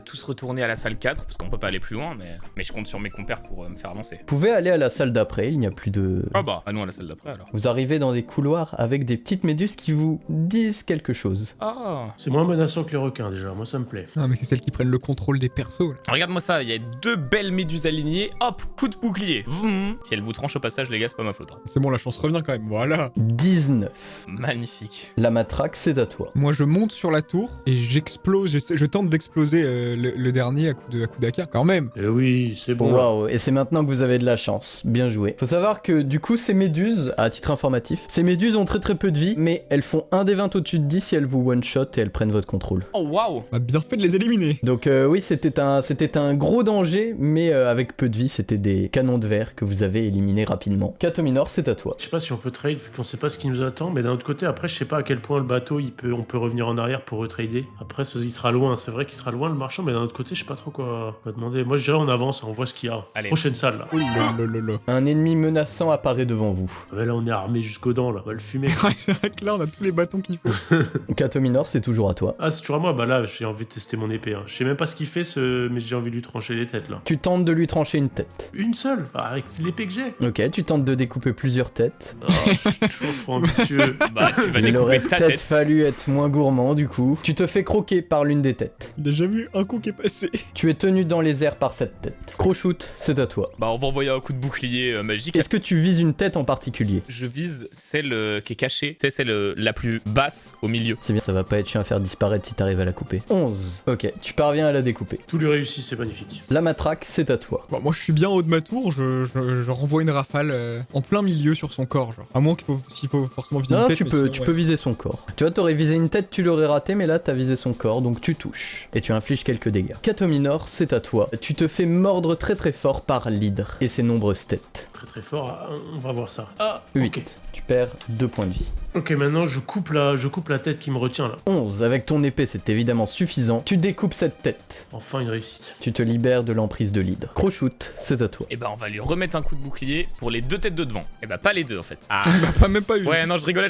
tous retourner à la salle 4, parce qu'on peut pas aller plus loin, mais je compte sur mes compères pour me faire avancer. Vous pouvez aller à la salle d'après, il n'y a plus de... Ah bah, allons à la salle d'après alors. Vous arrivez dans des couloirs avec des petites méduses qui vous disent quelque chose. Ah. C'est moins menaçant que les requins déjà, moi ça me plaît. Ah, mais c'est celles qui prennent le contrôle des persos, là. Regarde-moi ça, il y a 2 belles méduses alignées, hop, coup de bouclier. Vroom. Si elle vous tranche au passage, les gars, c'est pas ma faute. Hein. C'est bon, la chance revient quand même. Voilà. 19. Magnifique. La matraque, c'est à toi. Moi, je monte sur la tour et j'explose. Je tente d'exploser le dernier à coup d'AK. Quand même. Eh oui, c'est bon. Waouh, et c'est maintenant que vous avez de la chance. Bien joué. Faut savoir que du coup, ces méduses, à titre informatif, ces méduses ont très peu de vie, mais elles font 1 des 20 au-dessus de 10 si elles vous one-shot et elles prennent votre contrôle. Oh waouh. On a bien fait de les éliminer. Donc oui, c'était un gros danger, mais avec peu de vie, c'était des canons de verre que vous avez éliminés rapidement. Kato Minor, c'est à toi. Je sais pas si on peut trade vu qu'on sait pas ce qui nous attend, mais d'un autre côté, après, je sais pas à quel point le bateau on peut revenir en arrière pour retrader. Après, il sera loin, c'est vrai qu'il sera loin le marchand, mais d'un autre côté, je sais pas trop quoi demander. Moi, je dirais on avance, on voit ce qu'il y a. Allez. Prochaine salle là. Oh là là là. Un ennemi menaçant apparaît devant vous. Ah, mais là, on est armé jusqu'aux dents là, on va le fumer. Ouais, c'est vrai que là, on a tous les bâtons qu'il faut. Kato Minor, c'est toujours à toi. Ah, c'est toujours à moi, bah là, j'ai envie de tester mon épée. Hein. Je sais même pas ce qu'il fait, mais j'ai envie de lui trancher les têtes là. Tu tentes de lui trancher une tête. Une seule, avec l'épée que j'ai. Ok, tu tentes de découper plusieurs têtes. Oh, je suis toujours trop ambitieux. Bah, tu vas Il aurait découper ta peut-être tête. fallu être moins gourmand du coup. Tu te fais croquer par l'une des têtes. Il a jamais eu un coup qui est passé. Tu es tenu dans les airs par cette tête. Croshoot, c'est à toi. Bah, on va envoyer un coup de bouclier magique. Est-ce que tu vises une tête en particulier? Je vise celle qui est cachée, c'est celle la plus basse au milieu. C'est bien, ça va pas être chiant à faire disparaître si t'arrives à la couper. 11. Ok, tu parviens à la découper. Tout lui réussit, c'est magnifique. La matraque, c'est à toi. Bon, moi, je suis bien haut de ma tour. Je renvoie une rafale en plein milieu sur son corps, genre. À moins s'il faut forcément viser Non, une non, tête. tu mais peux, sinon, tu ouais. peux viser son corps. Tu vois, t'aurais visé une tête, tu l'aurais raté, mais là, t'as visé son corps, donc tu touches. Et tu infliges quelques dégâts. Kato Minor, c'est à toi. Tu te fais mordre très fort par l'hydre et ses nombreuses têtes. Très fort, ah, on va voir ça. Ah, 8. ok. Tu perds 2 points de vie. Ok, maintenant je coupe la tête qui me retient là. 11. Avec ton épée, c'est évidemment suffisant. Tu découpes cette tête. Enfin une réussite. Tu te libères de l'emprise de l'hydre. Croshoot, c'est à toi. Et bah, on va lui remettre un coup de bouclier pour les 2 têtes de devant. Et bah, pas les 2 en fait. Ah. Bah, pas même pas eu. Ouais, non, je rigolais.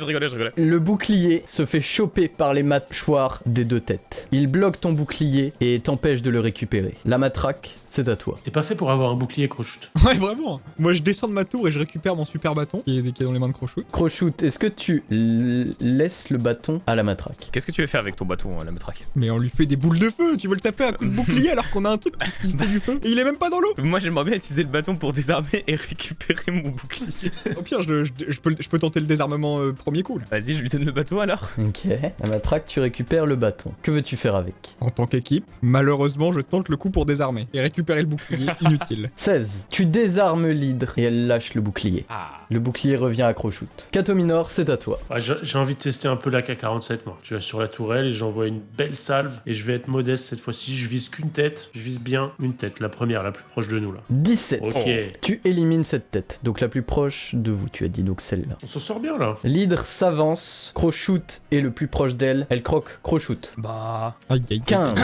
Le bouclier se fait choper par les mâchoires des 2 têtes. Il bloque ton bouclier et t'empêche de le récupérer. La matraque, c'est à toi. T'es pas fait pour avoir un bouclier, Croshoot. Ouais, vraiment. Moi, je descends de ma tour et je récupère mon super bâton qui est dans les mains de Croshoot. Croshoot, est-ce que tu laisses le bâton à la matraque? Qu'est-ce que tu veux faire avec ton bâton, la matraque? Mais on lui fait des boules de feu. Tu veux le taper à coup de bouclier alors qu'on a un truc qui fait du feu et il est même pas dans l'eau. Moi, j'aimerais bien utiliser le bâton pour désarmer et récupérer mon bouclier. Au pire, je peux tenter le désarmement premier coup. Là. Vas-y, je lui donne le bâton alors. Ok. La matraque, tu récupères le bâton. Que veux-tu faire avec? En tant qu'équipe, malheureusement, je tente le coup pour désarmer et récupérer le bouclier inutile. 16. Tu désarmes l'hydre et elle lâche le bouclier. Ah. Le bouclier revient à Croshoot. Kato Minor, c'est à toi. Ouais, j'ai envie de tester un peu l'AK-47 moi. Je vais sur la tourelle et j'envoie une belle salve et je vais être modeste cette fois-ci. Je vise qu'une tête, je vise bien une tête, la première, la plus proche de nous là. 17. Ok. Tu élimines cette tête, donc la plus proche de vous, tu as dit, donc celle-là. On s'en sort bien là. L'hydre s'avance, Croshoot est le plus proche d'elle, elle croque Croshoot. Bah. Aïe, aïe, aïe. 15.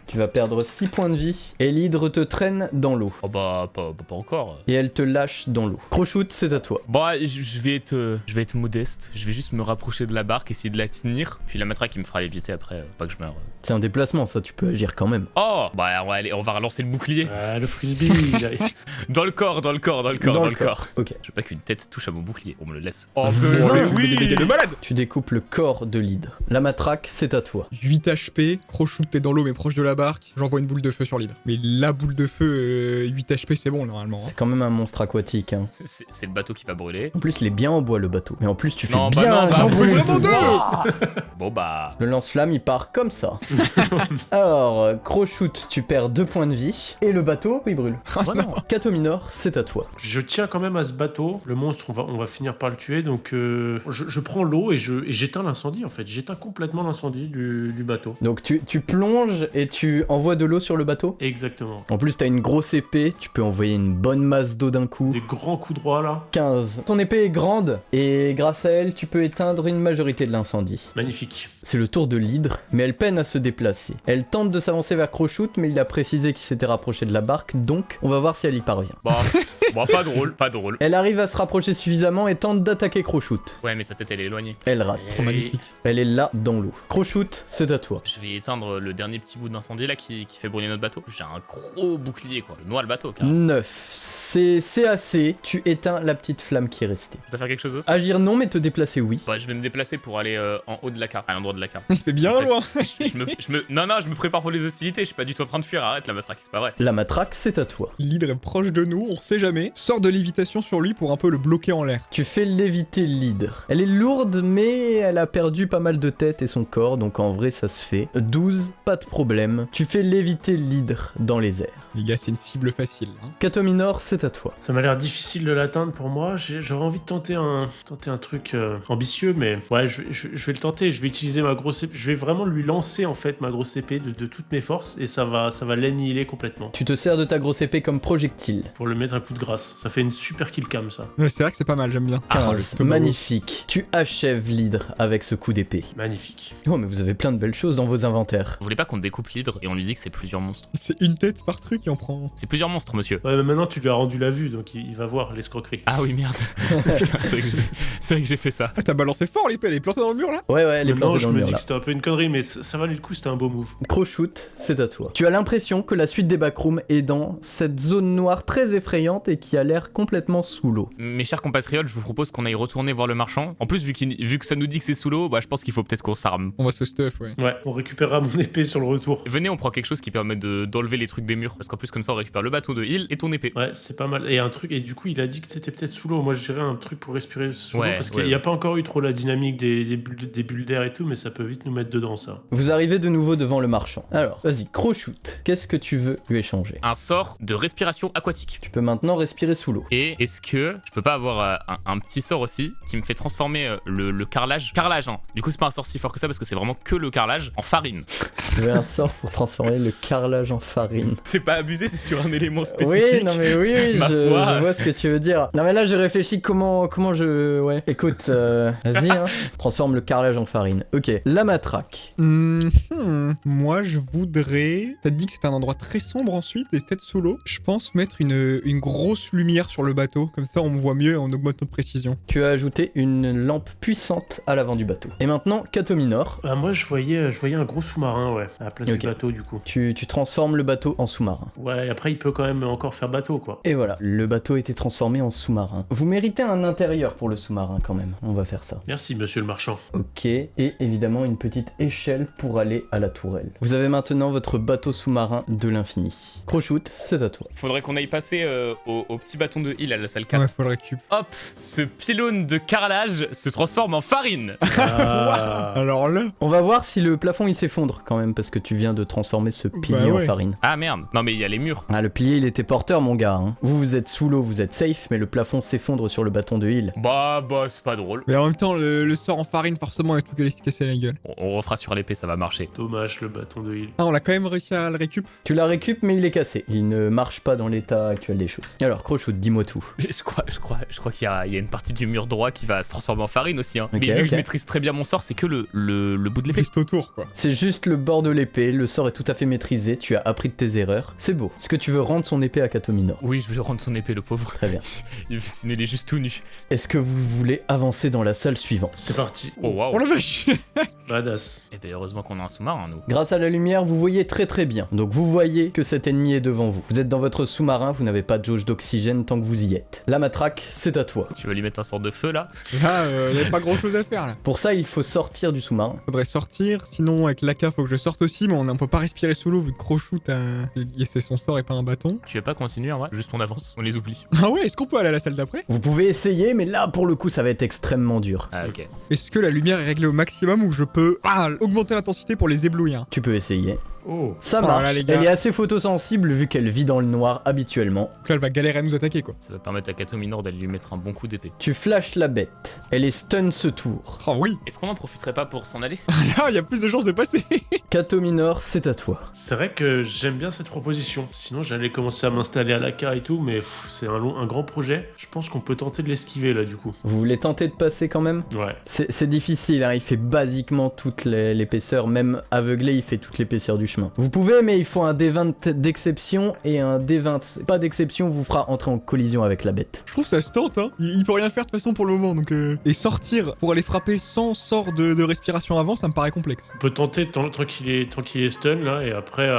Tu vas perdre 6 points de vie, et l'hydre te traîne dans l'eau. Oh bah, pas encore. Et elle te lâche dans l'eau. Croshoot, c'est à toi. Bon, je vais être modeste. Je vais juste me rapprocher de la barque, essayer de la tenir. Puis la matraque, il me fera léviter après, pas que je meure. C'est un déplacement, ça, tu peux agir quand même. Oh, bah on va relancer le bouclier. Ah, le frisbee, Dans le corps. Ok. Je veux pas qu'une tête touche à mon bouclier. On me le laisse. Oh, oui, des dégâts de malade. Tu découpes le corps de l'hydre. La matraque, c'est à toi. 8 HP, Croshoot t'es dans l'eau mais proche de la barque. j'envoie une boule de feu sur l'hydre. Mais la boule de feu, 8 HP, c'est bon normalement. Hein. C'est quand même un monstre aquatique. Hein. C'est le bateau qui va brûler. En plus, il est bien en bois le bateau. Mais en plus, tu fais Non, bien. bah non, J'en brûle vraiment 2. Bon bah... Le lance-flamme, il part comme ça. Alors, Croshoot, tu perds 2 points de vie. Et le bateau, il brûle. Catominor, c'est à toi. Je tiens quand même à ce bateau. Le monstre, on va finir par le tuer. Donc, je prends l'eau et j'éteins l'incendie, en fait. J'éteins complètement l'incendie du bateau. Donc, tu plonges et tu envoies de l'eau sur le bateau. Exactement. En plus, t'as une grosse épée. Tu peux envoyer une bonne masse d'eau d'un coup. Des grands coups droits, là. 15. Ton épée est grande. Et grâce à elle, tu peux éteindre une majorité de l'incendie. Magnifique. C'est le tour de l'hydre, mais elle peine à se déplacer. Elle tente de s'avancer vers Croshoot, mais il a précisé qu'il s'était rapproché de la barque, donc on va voir si elle y parvient. Bon, pas drôle, pas drôle. Elle arrive à se rapprocher suffisamment et tente d'attaquer Croshoot. Ouais, mais sa tête, elle est éloignée. Elle rate. C'est magnifique. Elle est là, dans l'eau. Croshoot, c'est à toi. Je vais éteindre le dernier petit bout d'incendie là qui fait brûler notre bateau. J'ai un gros bouclier quoi. Je noie le bateau carrément. 9. C'est assez. Tu éteins la petite flamme qui est restée. Tu dois faire quelque chose d'autre? Agir non, mais te déplacer oui. Bah, je vais me déplacer pour aller en haut de la carte, à l'endroit de la carte. Il se fait bien loin. Non, je me prépare pour les hostilités. Je suis pas du tout en train de fuir. Arrête la matraque, c'est pas vrai. La matraque, c'est à toi. L'hydre est proche de nous, on sait jamais. Sors de lévitation sur lui pour un peu le bloquer en l'air. Tu fais léviter l'hydre. Elle est lourde, mais elle a perdu pas mal de tête et son corps, donc en vrai ça se fait. 12, pas de problème. Tu fais léviter l'hydre dans les airs. Les gars, c'est une cible facile. Hein. Catominor, c'est à toi. Ça m'a l'air difficile de l'atteindre pour moi. J'aurais envie de tenter un truc ambitieux, mais ouais, je vais le tenter. Je vais utiliser ma grosse épée. Je vais vraiment lui lancer en fait ma grosse épée de toutes mes forces et ça va l'annihiler complètement. Tu te sers de ta grosse épée comme projectile. Pour le mettre un coup de grâce. Ça fait une super kill cam ça. Ouais, c'est vrai que c'est pas mal, j'aime bien. 15. Magnifique. Tu achèves l'hydre avec ce coup d'épée. Magnifique. Oh, mais vous avez plein de belles choses dans vos inventaires. Vous voulez pas qu'on découpe l'hydre et on lui dit que c'est plusieurs monstres? C'est une tête par truc et on prend. C'est plusieurs monstres, monsieur. Ouais, mais maintenant tu lui as rendu la vue, donc il va voir l'escroquerie. Ah oui, merde. Putain, c'est vrai que j'ai fait ça. Ah, t'as balancé fort l'épée, elle est plantée dans le mur là. Ouais, elle est Maintenant, plantée je dans le me mur dis là. que c'était un peu une connerie, mais ça valait le coup, c'était un beau move. Croshoot, c'est à toi. Tu as l'impression que la suite des backrooms est dans cette zone noire très effrayante et qui a l'air complètement sous l'eau. Mes chers compatriotes, je vous propose qu'on aille retourner voir le marchand. En plus, vu que ça nous dit que c'est sous l'eau, bah je pense qu'il faut peut-être qu'on s'arme. On va se stuff, ouais. Ouais, on récupérera mon épée sur le retour. Venez, on prend quelque chose qui permet d'enlever les trucs des murs. Parce qu'en plus, comme ça, on récupère le bateau de heal et ton épée. Ouais, c'est pas mal. Et un truc, et du coup, il a dit que c'était peut-être sous l'eau. Moi, je dirais un truc pour respirer sous l'eau, parce qu'il n'y a pas encore eu trop la dynamique des bulles d'air et tout, mais ça peut vite nous mettre dedans, ça. Vous arrivez de nouveau devant le marchand. Alors, vas-y, Croshoot, qu'est-ce que tu veux lui échanger? Un sort de respiration aquatique. Tu peux maintenant respirer sous l'eau. Et est-ce que je peux pas avoir un petit sort aussi qui me fait transformer le carrelage. Carrelage, hein. Du coup, c'est pas un sort si fort que ça parce que c'est vraiment que le carrelage en farine. Tu veux un sort pour transformer le carrelage en farine. C'est pas abusé, c'est sur un élément spécifique. Oui, non mais oui, Ma foi. je vois ce que tu veux dire. Non mais là, j'ai réfléchi comment je... Ouais. Écoute, vas-y, hein. Transforme le carrelage en farine. Ok, la matraque. Moi, je voudrais... T'as dit que c'était un endroit très sombre ensuite, et peut-être sous l'eau. Je pense mettre une grosse lumière sur le bateau. Comme ça, on me voit mieux et on augmente notre précision. Tu as ajouté une lampe puissante à l'avant du bateau. Et maintenant, Catominor. Moi, je voyais un gros sous-marin, ouais, à la place Ok. du bateau, du coup. Tu transformes le bateau en sous-marin. Ouais, après, il peut quand même encore faire bateau, quoi. Et voilà, le bateau a été transformé en sous-marin. Vous méritez un intérieur pour le sous-marin quand même. On va faire ça. Merci, monsieur le marchand. Ok, et évidemment une petite échelle pour aller à la tourelle. Vous avez maintenant votre bateau sous-marin de l'infini. Croshoot, c'est à toi. Faudrait qu'on aille passer au petit bâton de heal à la salle 4. Ouais, faut le récup. Hop, ce pylône de carrelage se transforme en farine. Alors là... On va voir si le plafond il s'effondre quand même parce que tu viens de transformer ce pilier ouais. en farine. Ah merde, non mais il y a les murs. Ah, le pilier il était porteur mon gars. Hein. Vous êtes sous l'eau, vous êtes safe, mais le plafond s'effondre sur le bâton de heal. Bah, c'est pas drôle. Mais en même temps, le sort en farine, forcément, avec tout qu'elle se casser la gueule. On refera sur l'épée, ça va marcher. Dommage, le bâton de heal. Ah, on a quand même réussi à le récup. Tu la récupes mais il est cassé. Il ne marche pas dans l'état actuel des choses. Alors Croshoot, dis-moi tout. Je crois qu'il y a une partie du mur droit qui va se transformer en farine aussi. Hein. Ok, Mais vu que ok. je maîtrise très bien mon sort, c'est que le bout de l'épée. Juste autour, quoi. C'est juste le bord de l'épée, le sort est tout à fait maîtrisé, tu as appris de tes erreurs. C'est beau. Est-ce que tu veux rendre son épée à Catominor? Oui, je lui rendre son épée, le pauvre. Très bien. Sinon, il est juste tout nu. Est-ce que vous voulez avancer dans la salle suivante? C'est parti. Oh waouh. Oh la vache. Badass. Et ben heureusement qu'on a un sous-marin, nous. Grâce à la lumière, vous voyez très très bien. Donc vous voyez que cet ennemi est devant vous. Vous êtes dans votre sous-marin, vous n'avez pas de jauge d'oxygène tant que vous y êtes. La matraque, c'est à toi. Tu vas lui mettre un sort de feu là? Là, y a pas grand chose à faire là. Pour ça, il faut sortir du sous-marin. Faudrait sortir, sinon avec l'AK faut que je sorte aussi, mais on peut pas respirer sous l'eau vu que Crochut c'est son sort et pas un bâton. Tu veux pas continuer en vrai? Juste on avance, on les oublie. Ah ouais, est-ce qu'on peut aller à la salle d'après? Vous pouvez essayer, mais là, pour le coup, ça va être extrêmement dur. Ah ok. Est-ce que la lumière est réglée au maximum ou je peux augmenter l'intensité pour les éblouir? Tu peux essayer. Oh. Ça Oh là marche. là, les gars. Elle est assez photosensible vu qu'elle vit dans le noir habituellement. Donc là elle va galérer à nous attaquer quoi. Ça va permettre à Katominor d'aller lui mettre un bon coup d'épée. Tu flashes la bête. Elle est stun ce tour. Oh oui. Est-ce qu'on en profiterait pas pour s'en aller? Là y a plus de chances de passer. Katominor, c'est à toi. C'est vrai que j'aime bien cette proposition. Sinon, j'allais commencer à m'installer à l'AK et tout, mais c'est un grand projet. Je pense qu'on peut tenter de l'esquiver là, du coup. Vous voulez tenter de passer quand même? Ouais. C'est difficile, hein. Il fait basiquement toute l'épaisseur, même aveuglé, il fait toute l'épaisseur du chemin. Vous pouvez, mais il faut un D20 d'exception et un D20 pas d'exception vous fera entrer en collision avec la bête. Je trouve ça se tente hein. Il peut rien faire de toute façon pour le moment donc et sortir pour aller frapper sans sort de respiration avant ça me paraît complexe. On peut tenter tant qu'il est stun là, et après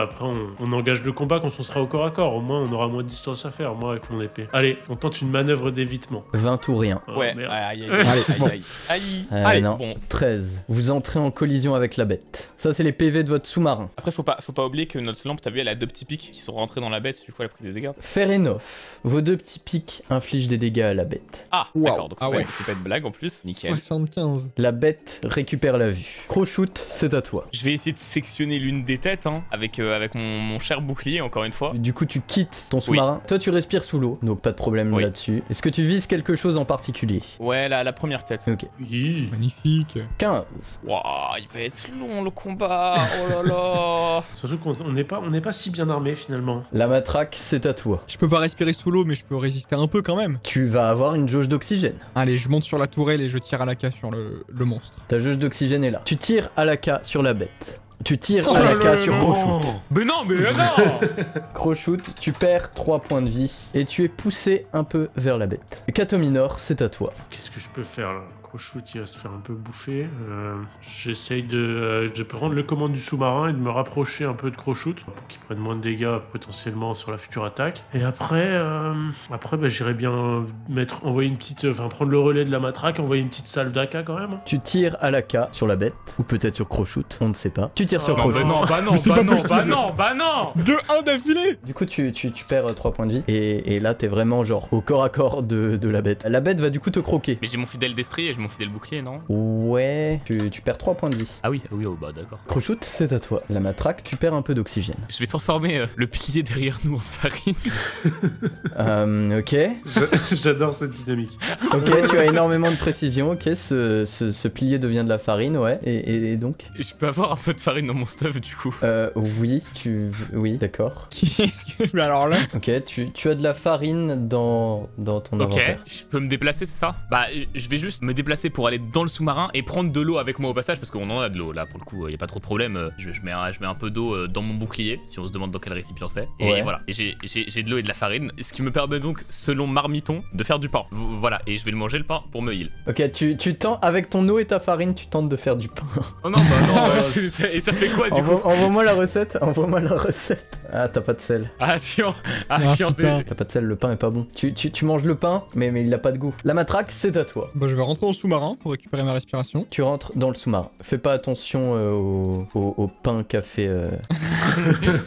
on engage le combat quand on sera au corps à corps. Au moins, on aura moins de distance à faire, moi avec mon épée. Allez, on tente une manœuvre d'évitement. 20 ou rien. Oh, Ouais, merde. aïe aïe Allez, aïe bon. aïe aïe. Allez, non. Bon. 13. Vous entrez en collision avec la bête. Ça, c'est les PV de votre sous-marin. Après, faut pas oublier que notre lampe, t'as vu, elle a 2 petits pics qui sont rentrés dans la bête, du coup, elle a pris des dégâts. Fair enough. Vos 2 petits pics infligent des dégâts à la bête. Ah, Wow. d'accord, donc Ah ouais. c'est pas une blague en plus. Nickel. 75. La bête récupère la vue. Crochut, c'est à toi. Je vais essayer de sectionner l'une des têtes, hein, avec mon cher bouclier, encore une fois. Du coup, tu quittes ton sous-marin. Toi, tu respires sous l'eau, donc pas de problème Oui. là-dessus. Est-ce que tu vises quelque chose en particulier? Ouais, la première tête. Ok. Oui. Magnifique. 15. Waouh, il va être long le combat. Oh là là. Surtout qu'on n'est pas si bien armé finalement. La matraque, c'est à toi. Je peux pas respirer sous l'eau mais je peux résister un peu quand même. Tu vas avoir une jauge d'oxygène. Allez, je monte sur la tourelle et je tire à l'AK sur le monstre. Ta jauge d'oxygène est là. Tu tires à la K sur la bête. Tu tires Oh à la là K sur là. Crochut. Mais non, mais non. Crochut, tu perds 3 points de vie et tu es poussé un peu vers la bête. Katominor, c'est à toi. Qu'est-ce que je peux faire là? Crochut, il va se faire un peu bouffer. J'essaye de prendre le commande du sous-marin et de me rapprocher un peu de Crochut pour qu'il prenne moins de dégâts potentiellement sur la future attaque. Et après bah, j'irais bien prendre le relais de la matraque, envoyer une petite salve d'AK quand même. Tu tires à la K sur la bête, ou peut-être sur Crochut, on ne sait pas. Tu tires sur Oh, Crochut. bah non, bah non, Mais c'est bah pas non, bah possible. non, bah non. 2-1 d'affilée. Du coup, tu perds 3 points de vie, et là, t'es vraiment genre au corps à corps de la bête. La bête va du coup te croquer. Mais j'ai mon fidèle destrier et j'ai mon fidèle bouclier, non? Ouais, tu perds 3 points de vie. Ah oui, oh bah d'accord. Crochut, c'est à toi. La matraque, tu perds un peu d'oxygène. Je vais transformer le pilier derrière nous en farine. Ok. J'adore cette dynamique. Ok, tu as énormément de précision. Ok, ce pilier devient de la farine, ouais. Et donc Et je peux avoir un peu de farine dans mon stuff du coup. Oui, oui, d'accord. Qu'est-ce que... Mais alors là... Ok, tu as de la farine dans ton Ok, inventaire. je peux me déplacer, c'est ça? Bah, je vais juste me déplacer pour aller dans le sous-marin et prendre de l'eau avec moi au passage parce qu'on en a de l'eau là pour le coup, y a pas trop de problème. Je mets un peu d'eau dans mon bouclier si on se demande dans quel récipient c'est. Et Ouais. voilà, et j'ai de l'eau et de la farine, ce qui me permet donc, selon Marmiton, de faire du pain. Voilà, et je vais le manger le pain pour me heal. Ok, tu tentes, avec ton eau et ta farine, tu tentes de faire du pain. Oh non, bah non, et ça fait quoi du coup? Envoie-moi la recette, Ah, t'as pas de sel. Ah, chiant, Ah, chiant, putain. T'as pas de sel, le pain est pas bon. Tu manges le pain, mais il a pas de goût. La matraque, c'est à toi. Bah je vais rentrer en sous-marin pour récupérer ma respiration. Tu rentres dans le sous-marin. Fais pas attention au pain qu'a fait...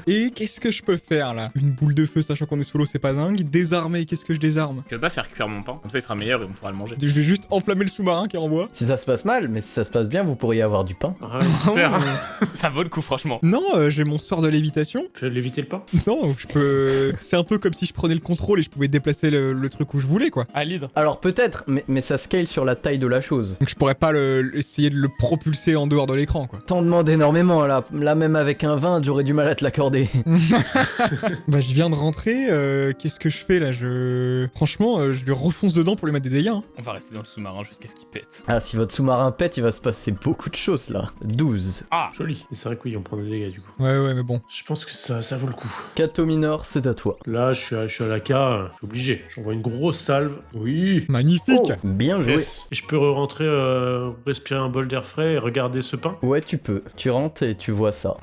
Et qu'est-ce que je peux faire là? Une boule de feu sachant qu'on est sous l'eau c'est pas dingue. Désarmer, qu'est-ce que je désarme? Je vais pas faire cuire mon pain, comme ça il sera meilleur et on pourra le manger. Je vais juste enflammer le sous-marin qui est en bois. Si ça se passe mal, mais si ça se passe bien, vous pourriez avoir du pain. Ah, super. Ça vaut le coup, franchement. Non, j'ai mon sort de lévitation. Fais léviter le pain. Non, je peux... C'est un peu comme si je prenais le contrôle et je pouvais déplacer le truc où je voulais quoi. Ah, l'hydre. Alors peut-être, mais ça scale sur la taille taille de la chose. Donc je pourrais pas essayer de le propulser en dehors de l'écran, quoi. T'en demandes énormément là. Là même avec un 20, j'aurais du mal à te l'accorder. Bah je viens de rentrer, qu'est-ce que je fais là? Franchement, je lui refonce dedans pour lui mettre des dégâts. Hein. On va rester dans le sous-marin jusqu'à ce qu'il pète. Ah, si votre sous-marin pète, il va se passer beaucoup de choses là. 12. Ah, Joli. Et c'est vrai que oui, on prend des dégâts du coup. Ouais, mais bon. Je pense que ça vaut le coup. Kato Minor, c'est à toi. Là, je suis à la K, je suis obligé. J'envoie une grosse salve. Oui. Magnifique. Oh, bien joué. Yes. Et je peux rentrer, respirer un bol d'air frais et regarder ce pain. Ouais, tu peux. Tu rentres et tu vois ça.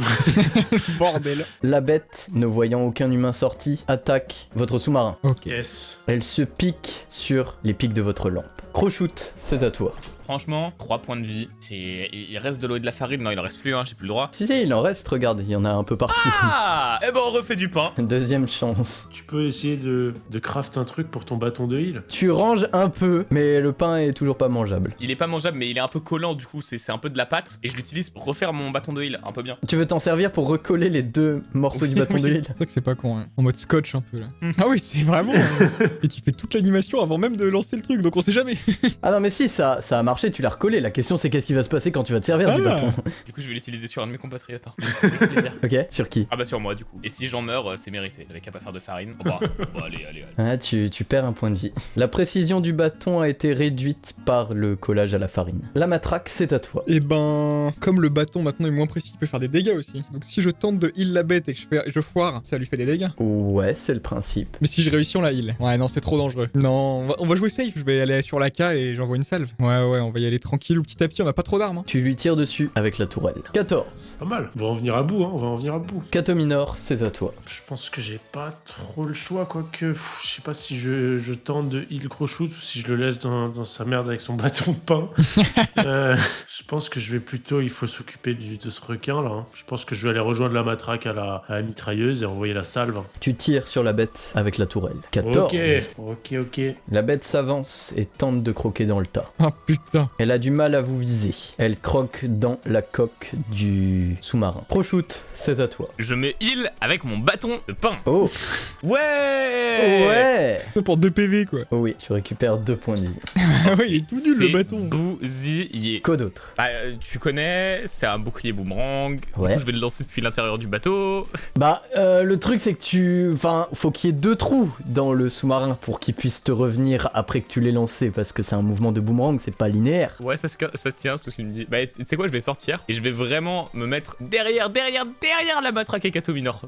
Bordel. La bête, ne voyant aucun humain sorti, attaque votre sous-marin. Ok. Yes. Elle se pique sur les pics de votre lampe. Crochoute, c'est à toi. franchement, 3 points de vie. Il reste de l'eau et de la farine. Non, il en reste plus, hein, j'ai plus le droit. Si, il en reste, regarde, il y en a un peu partout. Ah, eh ben on refait du pain. Deuxième chance. Tu peux essayer de craft un truc pour ton bâton de heal. Tu ranges un peu, mais le pain est toujours pas mangeable. Il est pas mangeable, mais il est un peu collant, du coup, c'est un peu de la pâte. Et je l'utilise pour refaire mon bâton de heal, un peu bien. Tu veux t'en servir pour recoller les deux morceaux du bâton de heal? C'est vrai que c'est pas con, hein. En mode scotch un peu là. Ah oui, c'est vraiment. Et tu fais toute l'animation avant même de lancer le truc, donc on sait jamais. Ah non, mais si, ça a marché, tu l'as recollé. La question, c'est qu'est-ce qui va se passer quand tu vas te servir du bâton? Du coup, je vais l'utiliser sur un de mes compatriotes. Hein. Avec plaisir. Ok, sur qui? Ah bah sur moi, du coup. Et si j'en meurs, c'est mérité. J'avais qu'à pas faire de farine. Bon, bon, allez. Ah, tu perds un point de vie. La précision du bâton a été réduite par le collage à la farine. La matraque, c'est à toi. Et ben, comme le bâton maintenant est moins précis, il peut faire des dégâts aussi. Donc si je tente de heal la bête et que je foire, ça lui fait des dégâts. Ouais, c'est le principe. Mais si je réussis, on la heal. Ouais, non, c'est trop dangereux. Non, on va jouer safe. Je vais aller sur la K et j'envoie une salve. Ouais, on va y aller tranquille ou petit à petit. On a pas trop d'armes. Hein. Tu lui tires dessus avec la tourelle. 14. Pas mal. On va en venir à bout, hein. On va en venir à bout. Kato Minor, c'est à toi. Je pense que j'ai pas trop le choix, quoique. Je sais pas si je tente de heal Crochout ou si je le laisse dans sa merde avec son bâton de pain. Je pense que je vais plutôt. Il faut s'occuper de ce requin là. Hein. Je pense que je vais aller rejoindre la matraque à la mitrailleuse et envoyer la salve. Tu tires sur la bête avec la tourelle. 14. Ok. La bête s'avance et tente de croquer dans le tas. Ah putain. Elle a du mal à vous viser. Elle croque dans la coque du sous-marin. Crochoute, c'est à toi. Je me heal avec mon bâton de pain. Oh. Ouais. Ouais. Pour 2 PV quoi. Oh oui, tu récupères 2 points de vie. Ah ouais, il est tout nul le bâton. Bousillé. Quoi d'autre? Bah, tu connais, c'est un bouclier boomerang. Ouais. Du coup, je vais le lancer depuis l'intérieur du bateau. Bah, le truc c'est que faut qu'il y ait 2 trous dans le sous-marin pour qu'il puisse te revenir après que tu l'aies lancé, parce que c'est un mouvement de boomerang, c'est pas linéaire. Ouais, ça se tient, ce que tu me dis. Bah, tu sais quoi, je vais sortir et je vais vraiment me mettre derrière la matraque et Kato Minor.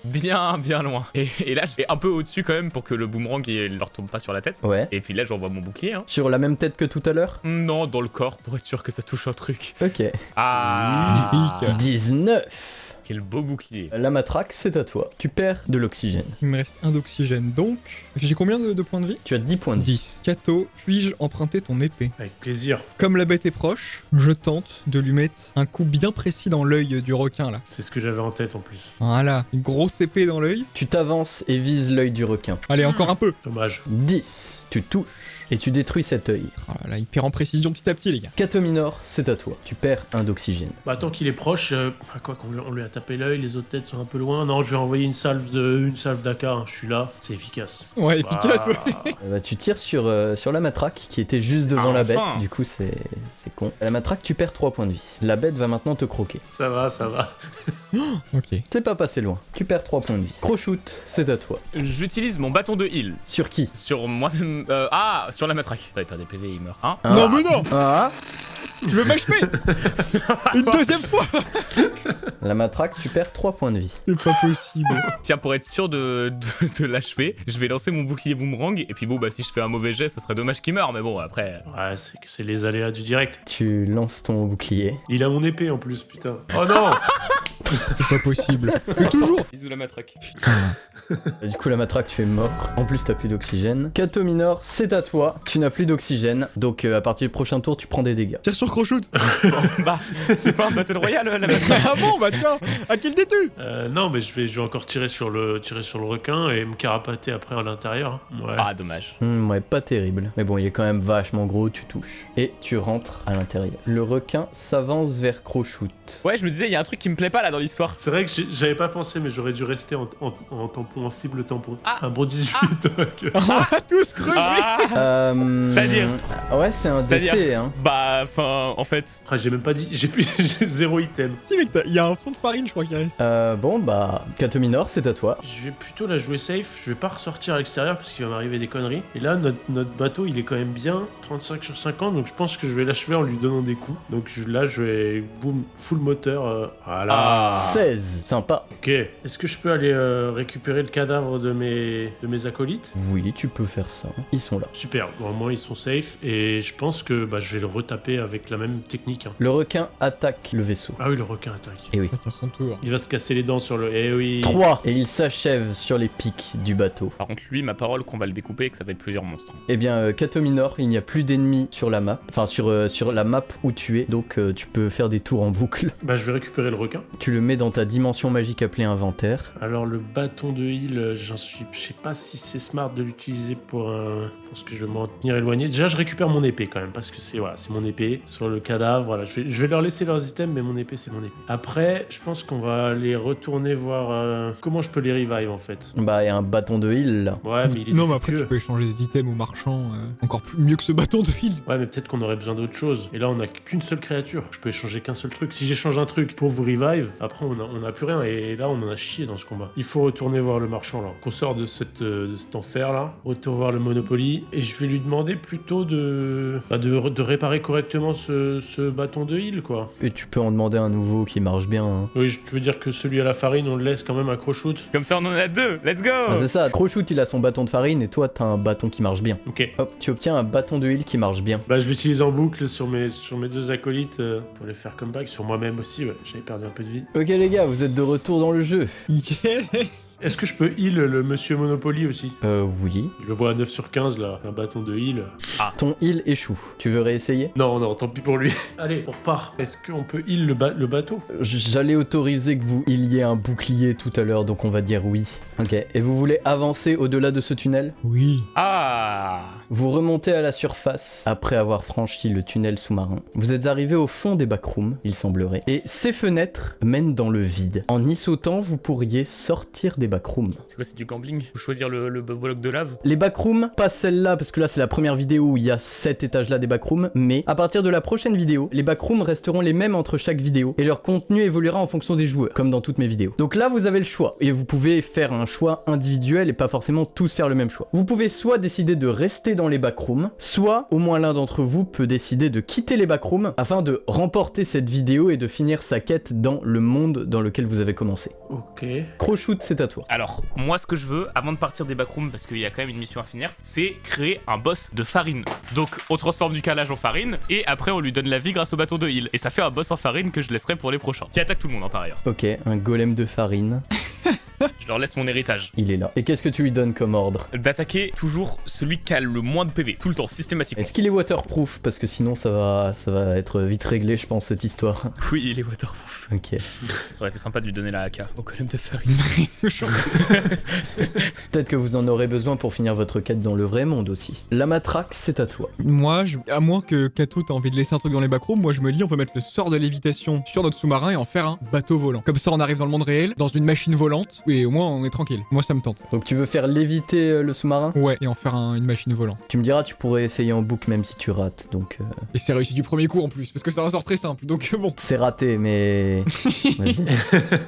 bien loin. Et là, je vais un peu au-dessus quand même pour que le boomerang il leur tombe pas sur la tête. Ouais. Et puis là, j'envoie mon bouclier. Hein. Sur la même tête que tout à l'heure? Non, dans le corps pour être sûr que ça touche un truc. Ok. Ah, Magnifique. 19. quel beau bouclier. La matraque, c'est à toi. Tu perds de l'oxygène. Il me reste 1 d'oxygène donc. J'ai combien de points de vie? Tu as 10 points de vie. 10. Kato, puis-je emprunter ton épée? Avec plaisir. Comme la bête est proche, je tente de lui mettre un coup bien précis dans l'œil du requin là. C'est ce que j'avais en tête en plus. Voilà, une grosse épée dans l'œil. Tu t'avances et vises l'œil du requin. Allez, encore un peu. Dommage. 10. Tu touches et tu détruis cet œil. Oh là là, il perd en précision petit à petit les gars. Kato Minor, c'est à toi. Tu perds 1 d'oxygène. Bah tant qu'il est proche, quoi qu'on lui a tapé l'œil, les autres têtes sont un peu loin. Non, je vais envoyer une salve d'AK, hein. Je suis là, c'est efficace. Ouais, efficace, ouais. Bah, Tu tires sur la matraque qui était juste devant la bête. Enfin. Du coup, c'est con. La matraque, tu perds 3 points de vie. La bête va maintenant te croquer. Ça va. Ok. C'est pas passé loin. Tu perds 3 points de vie. Crochoute, c'est à toi. J'utilise mon bâton de heal Sur qui? sur moi-même. Sur la matraque. Il perd des PV, il meurt. Hein? Non mais non. Ah. Tu veux m'achever? Une deuxième fois? La matraque, tu perds 3 points de vie. C'est pas possible. Tiens, pour être sûr de l'achever, je vais lancer mon bouclier boomerang. Et puis bon, bah si je fais un mauvais jet, ce serait dommage qu'il meure. Mais bon, après. Ouais, c'est les aléas du direct. Tu lances ton bouclier. Il a mon épée en plus, putain. Oh non. C'est pas possible. Mais toujours. Bisous la matraque. Et du coup, la matraque, tu es mort. En plus, t'as plus d'oxygène. Kato Minor, c'est à toi. Tu n'as plus d'oxygène. Donc, à partir du prochain tour, tu prends des dégâts. Tire sur Crochoute. Bah, c'est pas un battle royal la matraque. Ah bon, bah tiens. À quel détu? Non, mais je vais encore tirer sur le requin et me carapater après à l'intérieur. Hein. Ouais. Ah, dommage. Ouais, pas terrible. Mais bon, il est quand même vachement gros, tu touches. Et tu rentres à l'intérieur. Le requin s'avance vers Crochoute. Ouais, je me disais, il y a un truc qui me plaît pas là dans dans l'histoire. C'est vrai que j'avais pas pensé, mais j'aurais dû rester en tampon, en cible tampon. Ah. Un bon 18. donc. On va tous crever. Ah C'est-à-dire Ouais, c'est un C'est-à-dire décès, hein. Bah, enfin, en fait... Ah, j'ai même pas dit, j'ai 0 item. Si mec, il y a un fond de farine je crois qui reste. Bon, bah, Katominor, c'est à toi. Je vais plutôt la jouer safe, je vais pas ressortir à l'extérieur parce qu'il va m'arriver des conneries. Et là, notre bateau, il est quand même bien, 35 sur 50, donc je pense que je vais l'achever en lui donnant des coups. Donc là, je vais, boum, full moteur, voilà. 16, sympa. Ok. Est-ce que je peux aller récupérer le cadavre de mes acolytes? Oui, tu peux faire ça. Ils sont là. Super, bon, au moins ils sont safe, et je pense que je vais le retaper avec la même technique. Hein. Le requin attaque le vaisseau. Ah oui, le requin attaque. Et oui. À son tour. Il va se casser les dents sur le... Eh oui. 3. Et il s'achève sur les pics du bateau. Par contre, lui, ma parole qu'on va le découper et que ça va être plusieurs monstres. Eh bien, Katominor, il n'y a plus d'ennemis sur la map. Enfin, sur la map où tu es. Donc, tu peux faire des tours en boucle. Bah, je vais récupérer le requin. Tu le mets dans ta dimension magique appelée inventaire. Alors, le bâton de heal, je sais pas si c'est smart de l'utiliser pour un... Je pense que je vais m'en tenir éloigné. Déjà, je récupère mon épée quand même, parce que c'est mon épée. Sur le cadavre, voilà. Je vais leur laisser leurs items, mais mon épée, c'est mon épée. Après, je pense qu'on va aller retourner voir comment je peux les revive, en fait. Bah, il y a un bâton de heal, là. Ouais, mais il est Non mais après défectueux. tu peux échanger des items aux marchands, encore plus mieux que ce bâton de heal. Ouais, mais peut-être qu'on aurait besoin d'autre chose. Et là, on a qu'une seule créature. Je peux échanger qu'un seul truc. Si j'échange un truc pour vous revive, après, on a plus rien. Et là, on en a chié dans ce combat. Il faut retourner voir le marchand, là. Qu'on sort de cet enfer, là. Retour voir le Monopoly. Et je vais lui demander plutôt de réparer correctement ce bâton de heal, quoi. Et tu peux en demander un nouveau qui marche bien, hein. Oui, je veux dire que celui à la farine, on le laisse quand même à crochoute. Comme ça, on en a deux. Let's go. Ah, c'est ça, Crowshoot il a son bâton de farine et toi t'as un bâton qui marche bien. Ok. Hop, tu obtiens un bâton de heal qui marche bien. Bah, je l'utilise en boucle sur mes deux acolytes pour les faire comeback. Sur moi-même aussi, ouais. J'avais perdu un peu de vie. Ok les gars, vous êtes de retour dans le jeu. Yes. Est-ce que je peux heal le monsieur Monopoly aussi? Oui. Je le vois à 9 sur 15 là, un bâton de heal. Ton heal échoue. Tu veux réessayer? Non, tant pis pour lui. Allez, on repart. Est-ce qu'on peut heal le bateau? J'allais autoriser que vous healiez un bouclier tout à l'heure, donc on va dire oui. Ok, et vous voulez avancer au-delà de ce tunnel? Oui. Ah. Vous remontez à la surface après avoir franchi le tunnel sous-marin. Vous êtes arrivé au fond des backrooms, il semblerait. Et ces fenêtres mènent dans le vide. En y sautant, vous pourriez sortir des backrooms. C'est quoi, c'est du gambling? Faut choisir le bloc de lave? Les backrooms, pas celle-là, parce que là c'est la première vidéo où il y a cet étage-là des backrooms, mais à partir de la prochaine vidéo, les backrooms resteront les mêmes entre chaque vidéo, et leur contenu évoluera en fonction des joueurs, comme dans toutes mes vidéos. Donc là, vous avez le choix, et vous pouvez faire un choix individuel et pas forcément tous faire le même choix. Vous pouvez soit décider de rester dans les backrooms, soit au moins l'un d'entre vous peut décider de quitter les backrooms afin de remporter cette vidéo et de finir sa quête dans le monde dans lequel vous avez commencé. Ok. Crowshoot, c'est à toi. Alors, moi, ce que je veux, avant de partir des backrooms, parce qu'il y a quand même une mission à finir, c'est créer un boss de farine. Donc, on transforme du calage en farine, et après, on lui donne la vie grâce au bâton de heal. Et ça fait un boss en farine que je laisserai pour les prochains. Qui attaque tout le monde, hein, par ailleurs. Ok, un golem de farine, Je leur laisse mon héritage. il est là. Et qu'est-ce que tu lui donnes comme ordre? D'attaquer toujours celui qui a le moins de PV, tout le temps, systématiquement. Est-ce qu'il est waterproof? Parce que sinon ça va être vite réglé, je pense, cette histoire. Oui, il est waterproof. Ok. Ça aurait été sympa de lui donner la AK au golem de farine. Peut-être que vous en aurez besoin pour finir votre quête dans le vrai monde aussi. La matraque, c'est à toi. Moi, à moins que Kato t'as envie de laisser un truc dans les backrooms, moi je me dis on peut mettre le sort de lévitation sur notre sous-marin et en faire un bateau volant. Comme ça on arrive dans le monde réel, dans une machine volante, et au moins on est tranquille. Moi ça me tente. Donc tu veux faire léviter le sous-marin? Ouais, et en faire une machine volante. Tu me diras, tu pourrais essayer en boucle même si tu rates, donc... Et c'est réussi du premier coup en plus, parce que c'est un sort très simple, donc bon. C'est raté, mais... Vas-y.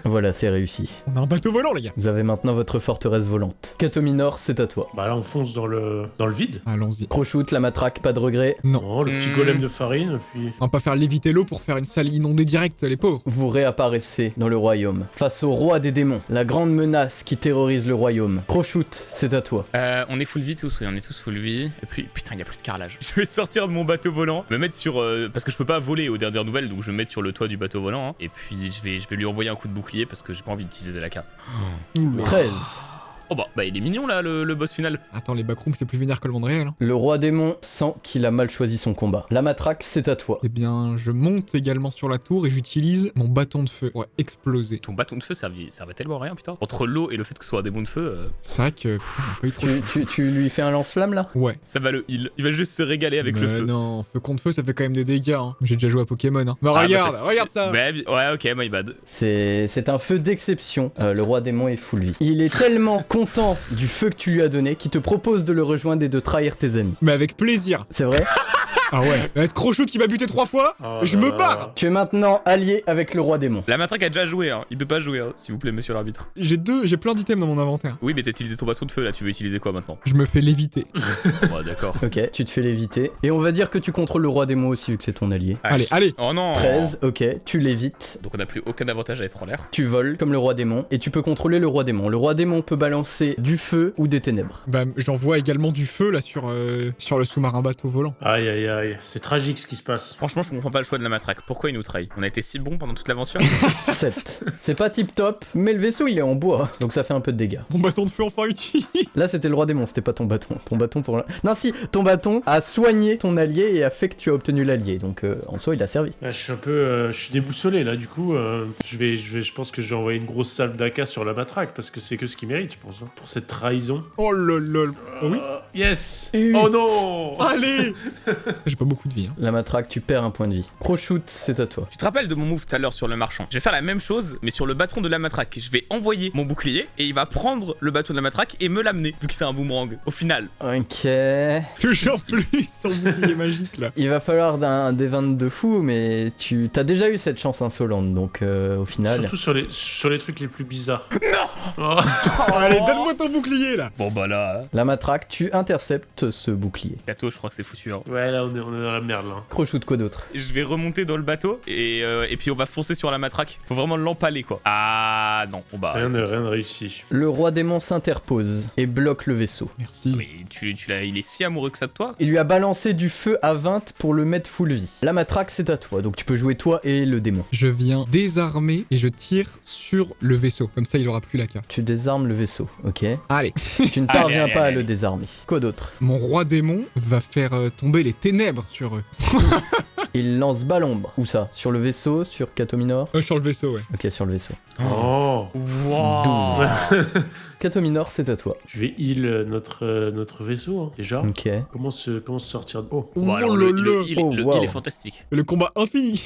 Voilà, c'est réussi. On a un bateau volant les gars. Vous avez maintenant votre forteresse volante. Katominor, c'est à toi. Bah là, on fonce dans le vide. Allons-y. Crowshoot, la matraque, pas de regret. Non. Oh, le petit golem de farine, puis... On va pas faire léviter l'eau pour faire une salle inondée directe, les pauvres. Vous réapparaissez dans le royaume, face au roi des démons, la grande menace qui terrorise le royaume. Crowshoot, c'est à toi. On est full vie tous, oui, on est tous full vie. Et puis, putain, il y a plus de carrelage. Je vais sortir de mon bateau volant, me mettre sur... parce que je peux pas voler aux dernières nouvelles, donc je vais me mettre sur le toit du bateau volant. Hein. Et puis, je vais lui envoyer un coup de bouclier parce que j'ai pas envie d'utiliser la carte. Oula. 13. Oh bah il est mignon là le boss final. Attends, les backrooms, c'est plus vénère que le monde réel. Hein. Le roi démon sent qu'il a mal choisi son combat. La matraque, c'est à toi. Eh bien, je monte également sur la tour et j'utilise mon bâton de feu. Ouais, exploser. Ton bâton de feu servait tellement à rien putain. Entre l'eau et le fait que ce soit un démon de feu, C'est vrai que... on peut y trop chaud. Tu lui fais un lance-flamme là? Ouais. ça va le heal. Il va juste se régaler avec le feu. Non, feu contre feu, ça fait quand même des dégâts. Hein. J'ai déjà joué à Pokémon. Hein. Bah Ah, regarde, bah, regarde ça. Ouais ok, my bad. C'est un feu d'exception. Le roi démon est full vie. Il est tellement content du feu que tu lui as donné qu'il te propose de le rejoindre et de trahir tes amis. Mais avec plaisir. C'est vrai? Ah ouais. Être Crochute qui m'a buté 3 fois, je me barre. Tu es maintenant allié avec le roi démon. La matraque a déjà joué, hein. Il peut pas jouer, hein, s'il vous plaît, monsieur l'arbitre. J'ai plein d'items dans mon inventaire. Oui, mais t'as utilisé ton bâton de feu là, tu veux utiliser quoi maintenant? Je me fais léviter. Ouais, d'accord. Ok, tu te fais l'éviter. Et on va dire que tu contrôles le roi démon aussi vu que c'est ton allié. Allez, allez. Oh non. 13, ok, tu l'évites. Donc on a plus aucun avantage à être en l'air. Tu voles comme le roi démon et tu peux contrôler le roi démon. Le roi démon peut balancer du feu ou des ténèbres. Bah, j'envoie également du feu là sur le sous-marin bateau volant. Aïe aïe aïe, c'est tragique ce qui se passe. Franchement, je comprends pas le choix de la matraque. Pourquoi il nous trahit? On a été si bon pendant toute l'aventure. 7. C'est pas tip top, mais le vaisseau il est en bois, donc ça fait un peu de dégâts. Mon bâton de feu enfin utile. Là c'était le roi démon, c'était pas ton bâton. Ton bâton pour... Non si, ton bâton a soigné ton allié et a fait que tu as obtenu l'allié, donc en soi il a servi. Là, je suis un peu, je suis déboussolé là. Du coup, je pense que je vais envoyer une grosse salve d'AK sur la matraque parce que c'est que ce qu'il mérite, je pense, hein, pour cette trahison. Oh lol. Oh oui. Yes. 8. Oh non. Allez. J'ai pas beaucoup de vie. Hein. La matraque, tu perds un point de vie. Crochute, c'est à toi. Tu te rappelles de mon move tout à l'heure sur le marchand? Je vais faire la même chose, mais sur le bâton de la matraque. Je vais envoyer mon bouclier et il va prendre le bâton de la matraque et me l'amener, vu que c'est un boomerang. Au final. Ok. Toujours plus son bouclier magique là. Il va falloir un D20 de fou, mais tu t'as déjà eu cette chance insolente, donc au final... Surtout sur les trucs les plus bizarres. Non. Allez, donne-moi ton bouclier là. Bon bah là. La matraque, tu interceptes ce bouclier. Kato, je crois que c'est foutu. Hein. Ouais, là on est dans la merde là. Crochute, quoi d'autre? Je vais remonter dans le bateau et puis on va foncer sur la matraque. Faut vraiment l'empaler quoi. Ah non, bon bah. Rien de réussi. Le roi démon s'interpose et bloque le vaisseau. Merci. Mais il est si amoureux que ça de toi? Il lui a balancé du feu à 20 pour le mettre full vie. La matraque, c'est à toi, donc tu peux jouer toi et le démon. Je viens désarmer et je tire sur le vaisseau. Comme ça, il aura plus la carte. Tu désarmes le vaisseau, ok? Allez. Tu ne parviens Allez, pas à allez, le allez. désarmer. Quoi d'autre? Mon roi démon va faire tomber les ténèbres sur eux. Il lance bas l'ombre. Où ça? Sur le vaisseau? Sur Catominor? Sur le vaisseau, ouais. Ok, sur le vaisseau. Oh. Wow. 12. Catominor, c'est à toi. Je vais heal notre vaisseau hein, déjà. Ok. Comment se sortir de... Oh. Bon, alors, Oh le là là. heal Oh, le wow. heal est fantastique. Le combat infini.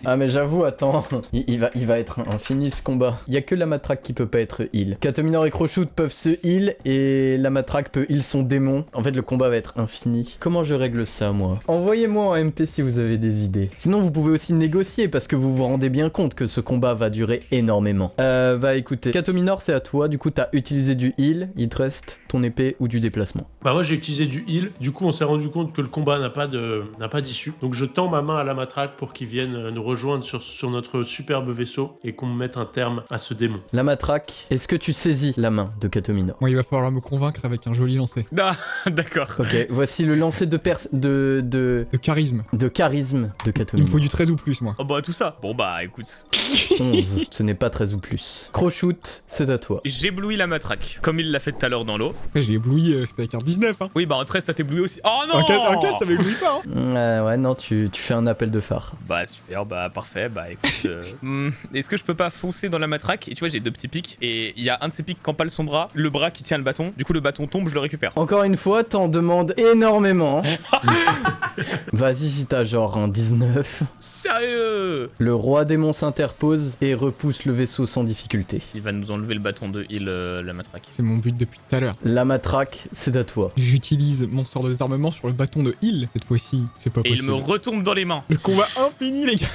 Ah mais j'avoue, attends, il va être infini ce combat. Il y a que la matraque qui peut pas être heal. Catominor et Crochute peuvent se heal et la matraque peut heal son démon. En fait le combat va être infini. Comment je règle ça moi? Envoyez-moi en MP si vous avez des idées. Sinon vous pouvez aussi négocier parce que vous vous rendez bien compte que ce combat va durer énormément. Bah écoutez, Catominor c'est à toi, du coup t'as utilisé du heal, il te reste ton épée ou du déplacement. Bah moi j'ai utilisé du heal. Du coup on s'est rendu compte que le combat n'a pas d'issue. Donc je tends ma main à la matraque pour qu'il vienne nous rejoindre sur notre superbe vaisseau et qu'on mette un terme à ce démon. La matraque, est-ce que tu saisis la main de Catominor? Moi, il va falloir me convaincre avec un joli lancer. Ah, d'accord. Ok, voici le lancer de De charisme. charisme de Il me Catominor. faut du 13 ou plus, moi. Oh bah tout ça. Bon bah écoute. 11, ce n'est pas 13 ou plus. Crochute, c'est à toi. J'éblouis la matraque, comme il l'a fait tout à l'heure dans l'eau. Après, j'ai ébloui, c'était avec un 19, hein. Oui bah en 13 ça t'éblouit aussi. Oh non. Un 4, ça m'éblouit pas, hein. Ouais, non, tu fais un appel de phare. Bah super, bah parfait, bah écoute. Est-ce que je peux pas foncer dans la matraque? Et tu vois j'ai 2 petits pics et il y a un de ces pics qui empale son bras, le bras qui tient le bâton. Du coup le bâton tombe, je le récupère. Encore une fois, t'en demandes énormément. Vas-y si t'as genre un 19. Sérieux? Le roi démon s'interpose et repousse le vaisseau sans difficulté. Il va nous enlever le bâton de heal, la matraque. C'est mon but depuis tout à l'heure. La matraque, c'est à toi. J'utilise mon sort de désarmement sur le bâton de heal. Cette fois-ci, c'est pas Et il possible. me retombe dans les mains. Le combat infini, les gars.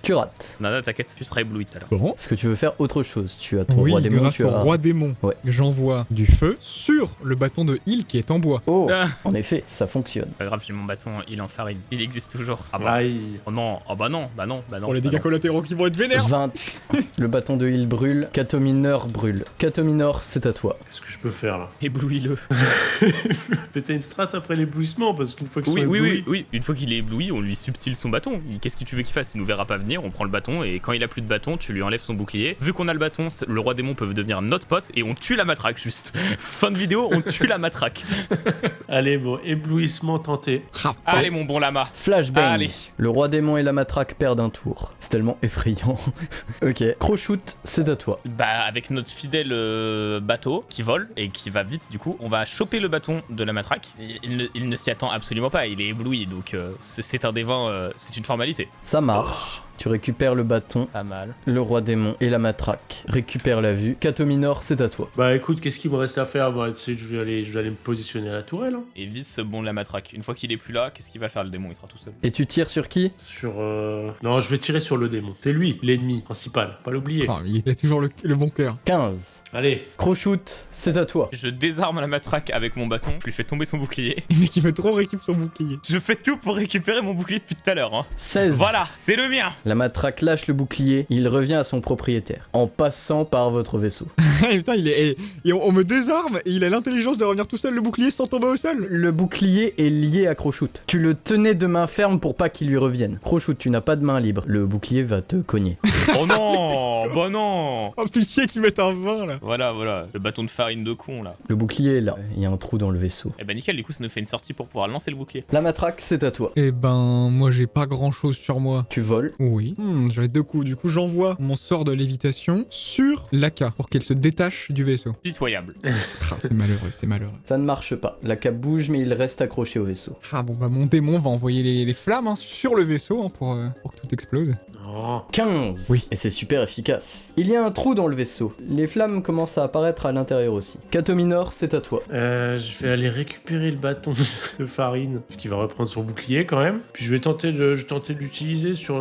Tu rates. Nada, t'inquiète, tu seras ébloui tout à l'heure. Bon. Est-ce que tu veux faire autre chose? Tu as ton Oui, roi démon, grâce tu au as... roi démon, Ouais. j'envoie du feu sur le bâton de heal qui est en bois. Oh, Ah. en effet, ça fonctionne. Pas grave, j'ai mon bâton heal en Farine. Il existe toujours. Ah bah. Aïe. Oh non, oh bah non, bah non, bah non. Pour les bah dégâts non. collatéraux qui vont être vénères. 20. Le bâton de heal brûle. Catominor brûle. Catominor, c'est à toi. Qu'est-ce que je peux faire là? Éblouis-le. Péter une strat après l'éblouissement parce qu'une fois qu'ils Oui, sont oui, oui, éblouis- oui. Une fois qu'il est ébloui, on lui subtile son bâton. Qu'est-ce que tu veux qu'il fasse? Il nous verra pas venir, on prend le bâton et quand il a plus de bâton, tu lui enlèves son bouclier. Vu qu'on a le bâton, le roi démon peut devenir notre pote et on tue la matraque juste. Fin de vidéo, on tue la matraque. Allez, bon, éblouissement tenté. Ah, Allez mon bon lama. Flashbang. Allez. Le roi démon et la matraque perdent un tour. C'est tellement effrayant. Ok. Crow-shoot, c'est à toi. Bah avec notre fidèle bateau qui vole et qui va vite du coup, on va choper le bâton de la matraque. Il ne s'y attend absolument pas, il est ébloui donc c'est un des 20, c'est une formalité. Ça marche. Tu récupères le bâton. Pas mal. Le roi démon et la matraque récupèrent la vue. Catominor, c'est à toi. Bah écoute, qu'est-ce qu'il me reste à faire? Bah, tu sais, je vais aller me positionner à la tourelle. Hein. Et vise ce bon de la matraque. Une fois qu'il est plus là, qu'est-ce qu'il va faire le démon? Il sera tout seul. Et tu tires sur qui? Sur. Non, je vais tirer sur le démon. C'est lui, l'ennemi principal. Pas l'oublier. Ah, il a toujours le bon cœur. 15. Allez. Crow-shoot, c'est à toi. Je désarme la matraque avec mon bâton, je lui fais tomber son bouclier. Mais qui veut trop récupérer son bouclier. Je fais tout pour récupérer mon bouclier depuis tout à l'heure. Hein. 16. Voilà, c'est le mien. La matraque lâche le bouclier. Il revient à son propriétaire. En passant par votre vaisseau. Et putain, et on me désarme et il a l'intelligence de revenir tout seul le bouclier sans tomber au sol. Le bouclier est lié à Crow-shoot. Tu le tenais de main ferme pour pas qu'il lui revienne. Crow-shoot, tu n'as pas de main libre. Le bouclier va te cogner. Oh non, bah non. Oh pitié qu'ils mettent un 20 là. Voilà, le bâton de farine de con là. Le bouclier est là. Il y a un trou dans le vaisseau. Eh bah nickel, du coup ça nous fait une sortie pour pouvoir lancer le bouclier. La matraque, c'est à toi. Eh ben, moi j'ai pas grand chose sur moi. Tu voles. Oui. J'avais 2 coups. Du coup, j'envoie mon sort de lévitation sur Laka pour qu'elle se détache du vaisseau. Pitoyable. Ah, c'est malheureux, c'est malheureux. Ça ne marche pas. La cape bouge, mais il reste accroché au vaisseau. Ah bon, bah mon démon va envoyer les flammes hein, sur le vaisseau hein, pour que tout explose. Non. 15. Oui. Et c'est super efficace. Il y a un trou dans le vaisseau. Les flammes commencent à apparaître à l'intérieur aussi. Catominor, c'est à toi. Je vais aller récupérer le bâton de farine, qui va reprendre son bouclier quand même. Puis je vais tenter de l'utiliser sur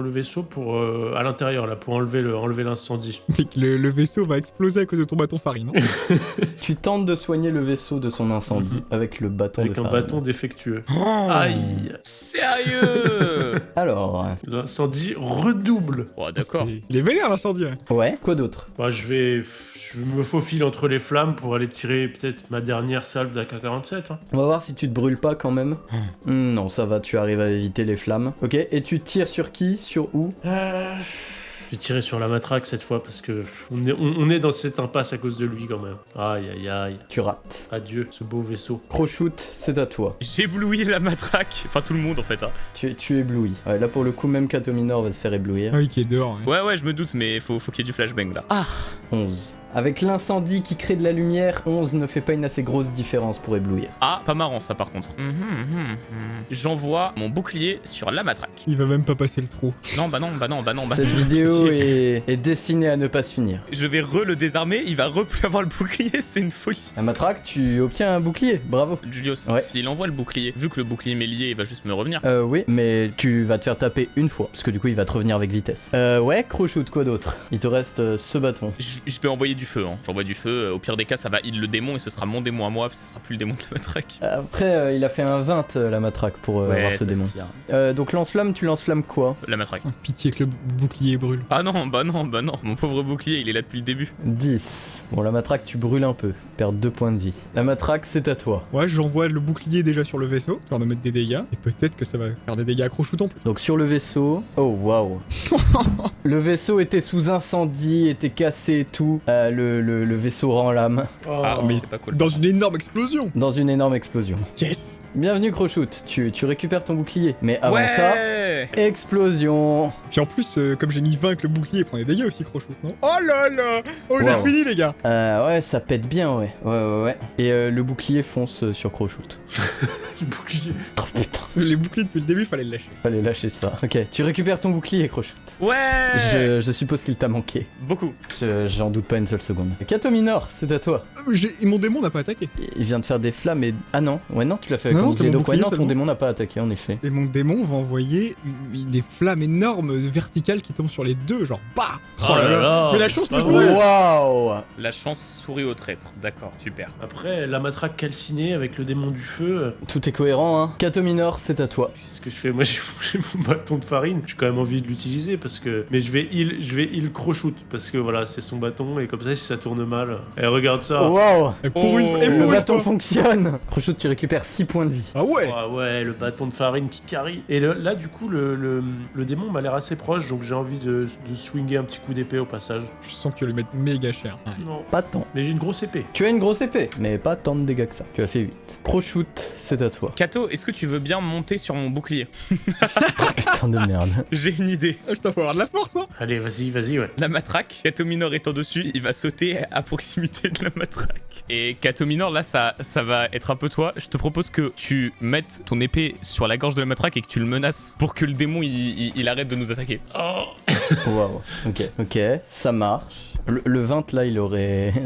le vaisseau pour à l'intérieur là, pour enlever l'incendie. Mais que le vaisseau va exploser à cause de ton bâton farine. Hein. Tu tentes de soigner le vaisseau de son incendie avec le bâton Avec de un farine. bâton défectueux. Oh, Aïe. sérieux. Alors, L'incendie redouble. Oh d'accord. Il est vénère l'incendie. Hein. ouais, quoi d'autre? Bah, je me faufile entre les flammes pour aller tirer peut-être ma dernière salve d'AK-47. Hein. On va voir si tu te brûles pas quand même. Non, ça va, tu arrives à éviter les flammes. Ok, et tu tires sur qui? Sur où? J'ai tiré sur la matraque cette fois parce que on est dans cette impasse à cause de lui quand même. Aïe aïe aïe. Tu rates. Adieu ce beau vaisseau. Crow-shoot, c'est à toi. J'éblouis la matraque. Enfin tout le monde en fait. Hein. Tu éblouis. Ouais, là pour le coup, même Catominor va se faire éblouir. Ah oui, qui est dehors. Ouais. Ouais, je me doute, mais faut qu'il y ait du flashbang là. 11. Avec l'incendie qui crée de la lumière, 11 ne fait pas une assez grosse différence pour éblouir. Ah, pas marrant ça par contre. J'envoie mon bouclier sur la matraque. Il va même pas passer le trou. Non, bah non. Cette vidéo est destinée à ne pas se finir. Je vais le désarmer, il va plus avoir le bouclier, c'est une folie. La matraque, tu obtiens un bouclier, bravo. Julius, Ouais. s'il envoie le bouclier, vu que le bouclier m'est lié, il va juste me revenir. Oui, mais tu vas te faire taper une fois, parce que du coup il va te revenir avec vitesse. Ouais, Crow-shoot, quoi d'autre? Il te reste ce bâton. Je vais envoyer du feu, hein. J'envoie du feu, au pire des cas ça va heal le démon et ce sera mon démon à moi, ça sera plus le démon de la matraque. Après, il a fait un 20 la matraque pour voir ce ça démon. se tient. Donc lance-flamme, tu lance-flamme quoi? La matraque. Oh, pitié que le bouclier brûle. Ah non, bah non, mon pauvre bouclier, il est là depuis le début. 10. Bon, la matraque, tu brûles un peu. Perds 2 points de vie. La matraque, c'est à toi. Ouais, j'envoie le bouclier déjà sur le vaisseau, histoire de mettre des dégâts. Et peut-être que ça va faire des dégâts à Crow-shoot en plus. Donc sur le vaisseau... Oh, waouh. Le vaisseau était sous incendie, était cassé et tout. Le vaisseau rend l'âme Oh. Ah, mais c'est pas cool. Dans une énorme explosion. dans une énorme explosion. Yes. Bienvenue, Crow-shoot. Tu récupères ton bouclier. Mais avant ça... Ouais. Explosion. Puis en plus, comme j'ai mis 20 avec le bouclier, il prend des dégâts aussi, Crow-shoot, non? Oh là là. Oh, vous êtes Wow. finis, les gars. Ouais, ça pète bien, ouais. Ouais. Et le bouclier fonce sur Crow-shoot. Le bouclier. Oh putain, Les boucliers depuis le début, fallait le lâcher. fallait lâcher ça. Ok, tu récupères ton bouclier, Crow-shoot. Ouais. Je suppose qu'il t'a manqué. Beaucoup. J'en doute pas une seule étoiles secondes. Kato Minor, c'est à toi. Mon démon n'a pas attaqué. Il vient de faire des flammes et... Ah non, ouais non, tu l'as fait avec Non, ton c'est mon bouclier, donc ouais bouclier non, ton seulement. démon n'a pas attaqué en effet. Et mon démon va envoyer des flammes énormes verticales qui tombent sur les deux, genre bah. Oh là là. Mais la chance me Ah sourit. ouais. Waouh. La chance sourit au traître. D'accord, super. Après, la matraque calcinée avec le démon du feu. Tout est cohérent, hein. Kato Minor, c'est à toi. Qu'est-ce que je fais? Moi, j'ai mon bâton de farine. J'ai quand même envie de l'utiliser parce que. Mais je vais heal Croshoot parce que voilà, c'est son bâton et comme ça, si ça tourne mal. Et regarde ça. Waouh. Et pour une, et Le pour une bâton fois. fonctionne. Crochot, tu récupères 6 points de vie. Ah ouais. Ah ouais, le bâton de farine qui carry. Et là, du coup, le démon m'a l'air assez proche, donc j'ai envie de swinger un petit coup d'épée au passage. Je sens que tu vas lui mettre méga cher. Ouais. Non. Pas tant. Mais j'ai une grosse épée. Tu as une grosse épée, mais pas tant de dégâts que ça. Tu as fait 8. Crochot, c'est à toi. Kato, est-ce que tu veux bien monter sur mon bouclier? Putain de merde. J'ai une idée. Ah, putain, faut avoir de la force, hein. Allez, vas-y, ouais. La matraque, Kato Minor étant dessus, il va sauter à proximité de la matraque. Et Kato Minor, là, ça va être un peu toi. Je te propose que tu mettes ton épée sur la gorge de la matraque et que tu le menaces pour que le démon, il arrête de nous attaquer. Oh. Waouh. Ok, ça marche. Le 20 là,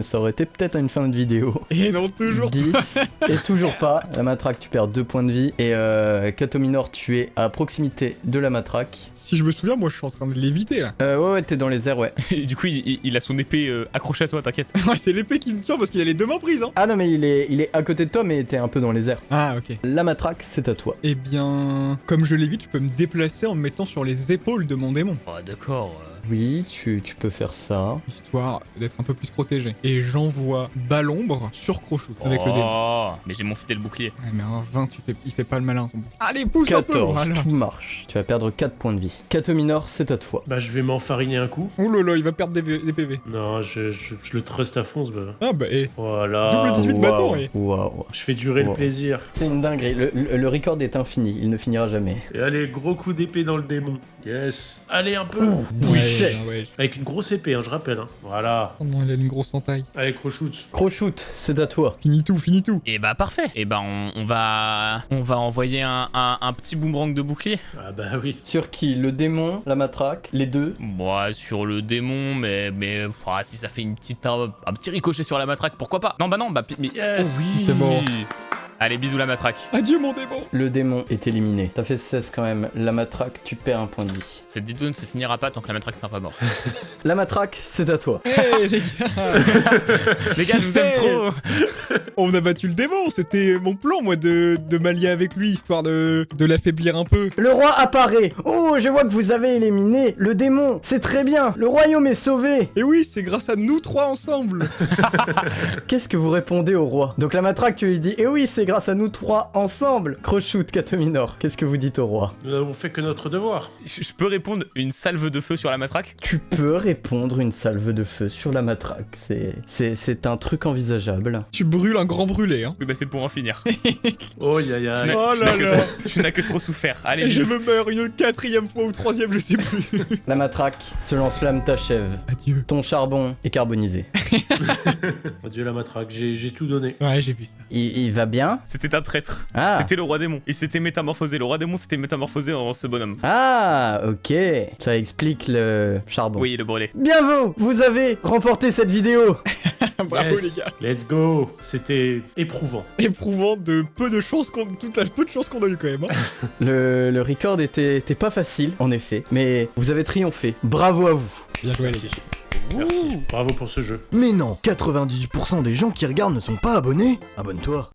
ça aurait été peut-être à une fin de vidéo. Et non, toujours. 10 et toujours pas. La matraque, tu perds 2 points de vie. Et Kato Minor, tu es à proximité de la matraque. Si je me souviens, moi je suis en train de l'éviter là. Ouais, t'es dans les airs, ouais. Et du coup, il a son épée accrochée à toi, t'inquiète. Ouais, c'est l'épée qui me tient parce qu'il a les deux mains prises, hein. Ah non, mais il est à côté de toi, mais t'es un peu dans les airs. Ah, ok. La matraque, c'est à toi. Eh bien, comme je l'évite, je peux me déplacer en me mettant sur les épaules de mon démon, Oh, d'accord. Oui, tu peux faire ça. histoire d'être un peu plus protégé. Et j'envoie Balombre sur Croshoot avec le démon. Oh, mais j'ai mon fidèle bouclier. Ouais, mais un 20, il fait pas le malin, ton bouclier. Allez, pousse un peu, 14, voilà. tout marche. Tu vas perdre 4 points de vie. Kato Minor, c'est à toi. Bah, je vais m'enfariner un coup. Oh lolo, il va perdre des PV. Non, je le trust à fond, ce bah. Ah bah, et Voilà. Double 18 bâtons, ouais. Waouh. Je fais durer Wow. le plaisir. C'est une dinguerie. Le record est infini. Il ne finira jamais. Et allez, gros coup d'épée dans le démon. Yes. Allez, un peu. 17. Ouais. Avec une grosse épée, hein, je rappelle. Hein. Voilà. Oh non, il a une grosse entaille. Allez, Croshoot. Croshoot, c'est à toi. Finis tout. Et bah parfait. Et bah on va envoyer un petit boomerang de bouclier. Ah bah oui. Sur qui? Le démon, la matraque, les deux. Moi sur le démon, mais si ça fait un petit ricochet sur la matraque, pourquoi pas? Non mais Yes. oh oui. C'est bon. Allez, bisous la matraque. Adieu, mon démon. Le démon est éliminé. T'as fait 16 quand même. La matraque, tu perds un point de vie. Cette vidéo ne se finira pas tant que la matraque sera pas mort. La matraque, c'est à toi. Hé, les gars. Les gars, je vous aime Hey. trop. On a battu le démon. C'était mon plan, moi, de m'allier avec lui, histoire de l'affaiblir un peu. Le roi apparaît. Oh, je vois que vous avez éliminé le démon. C'est très bien. Le royaume est sauvé. Et oui, c'est grâce à nous trois ensemble. Qu'est-ce que vous répondez au roi? Donc la matraque, tu lui dis, eh oui, c'est grâce à nous trois ensemble. Croshoot, Kato Minor, qu'est-ce que vous dites au roi? Nous n'avons fait que notre devoir. Je peux répondre une salve de feu sur la matraque? Tu peux répondre une salve de feu sur la matraque. C'est un truc envisageable. Tu brûles un grand brûlé, hein. Oui, bah c'est pour en finir. Oh, ya ya. Tu n'as- Oh tu là n'as que là. trop- tu n'as que trop souffert. Allez, Et je bisous. me meurs une 4e fois ou 3e, je sais plus. La matraque, ce lance-flamme t'achève. Adieu. Ton charbon est carbonisé. Adieu la matraque, j'ai tout donné. Ouais, j'ai vu ça. Il va bien? C'était un traître. Ah. C'était le roi démon. Il s'était métamorphosé. Le roi démon s'était métamorphosé en ce bonhomme. Ah, ok. Ça explique le charbon. Oui, le brûlé. Bien vous avez remporté cette vidéo. Bravo, Yes. les gars. Let's go. C'était éprouvant. Éprouvant de peu de chance qu'on a eu quand même, hein. Le record était pas facile, en effet, mais vous avez triomphé. Bravo à vous. Bien joué, les gars. Merci. Bravo pour ce jeu. Mais non, 98% des gens qui regardent ne sont pas abonnés. Abonne-toi.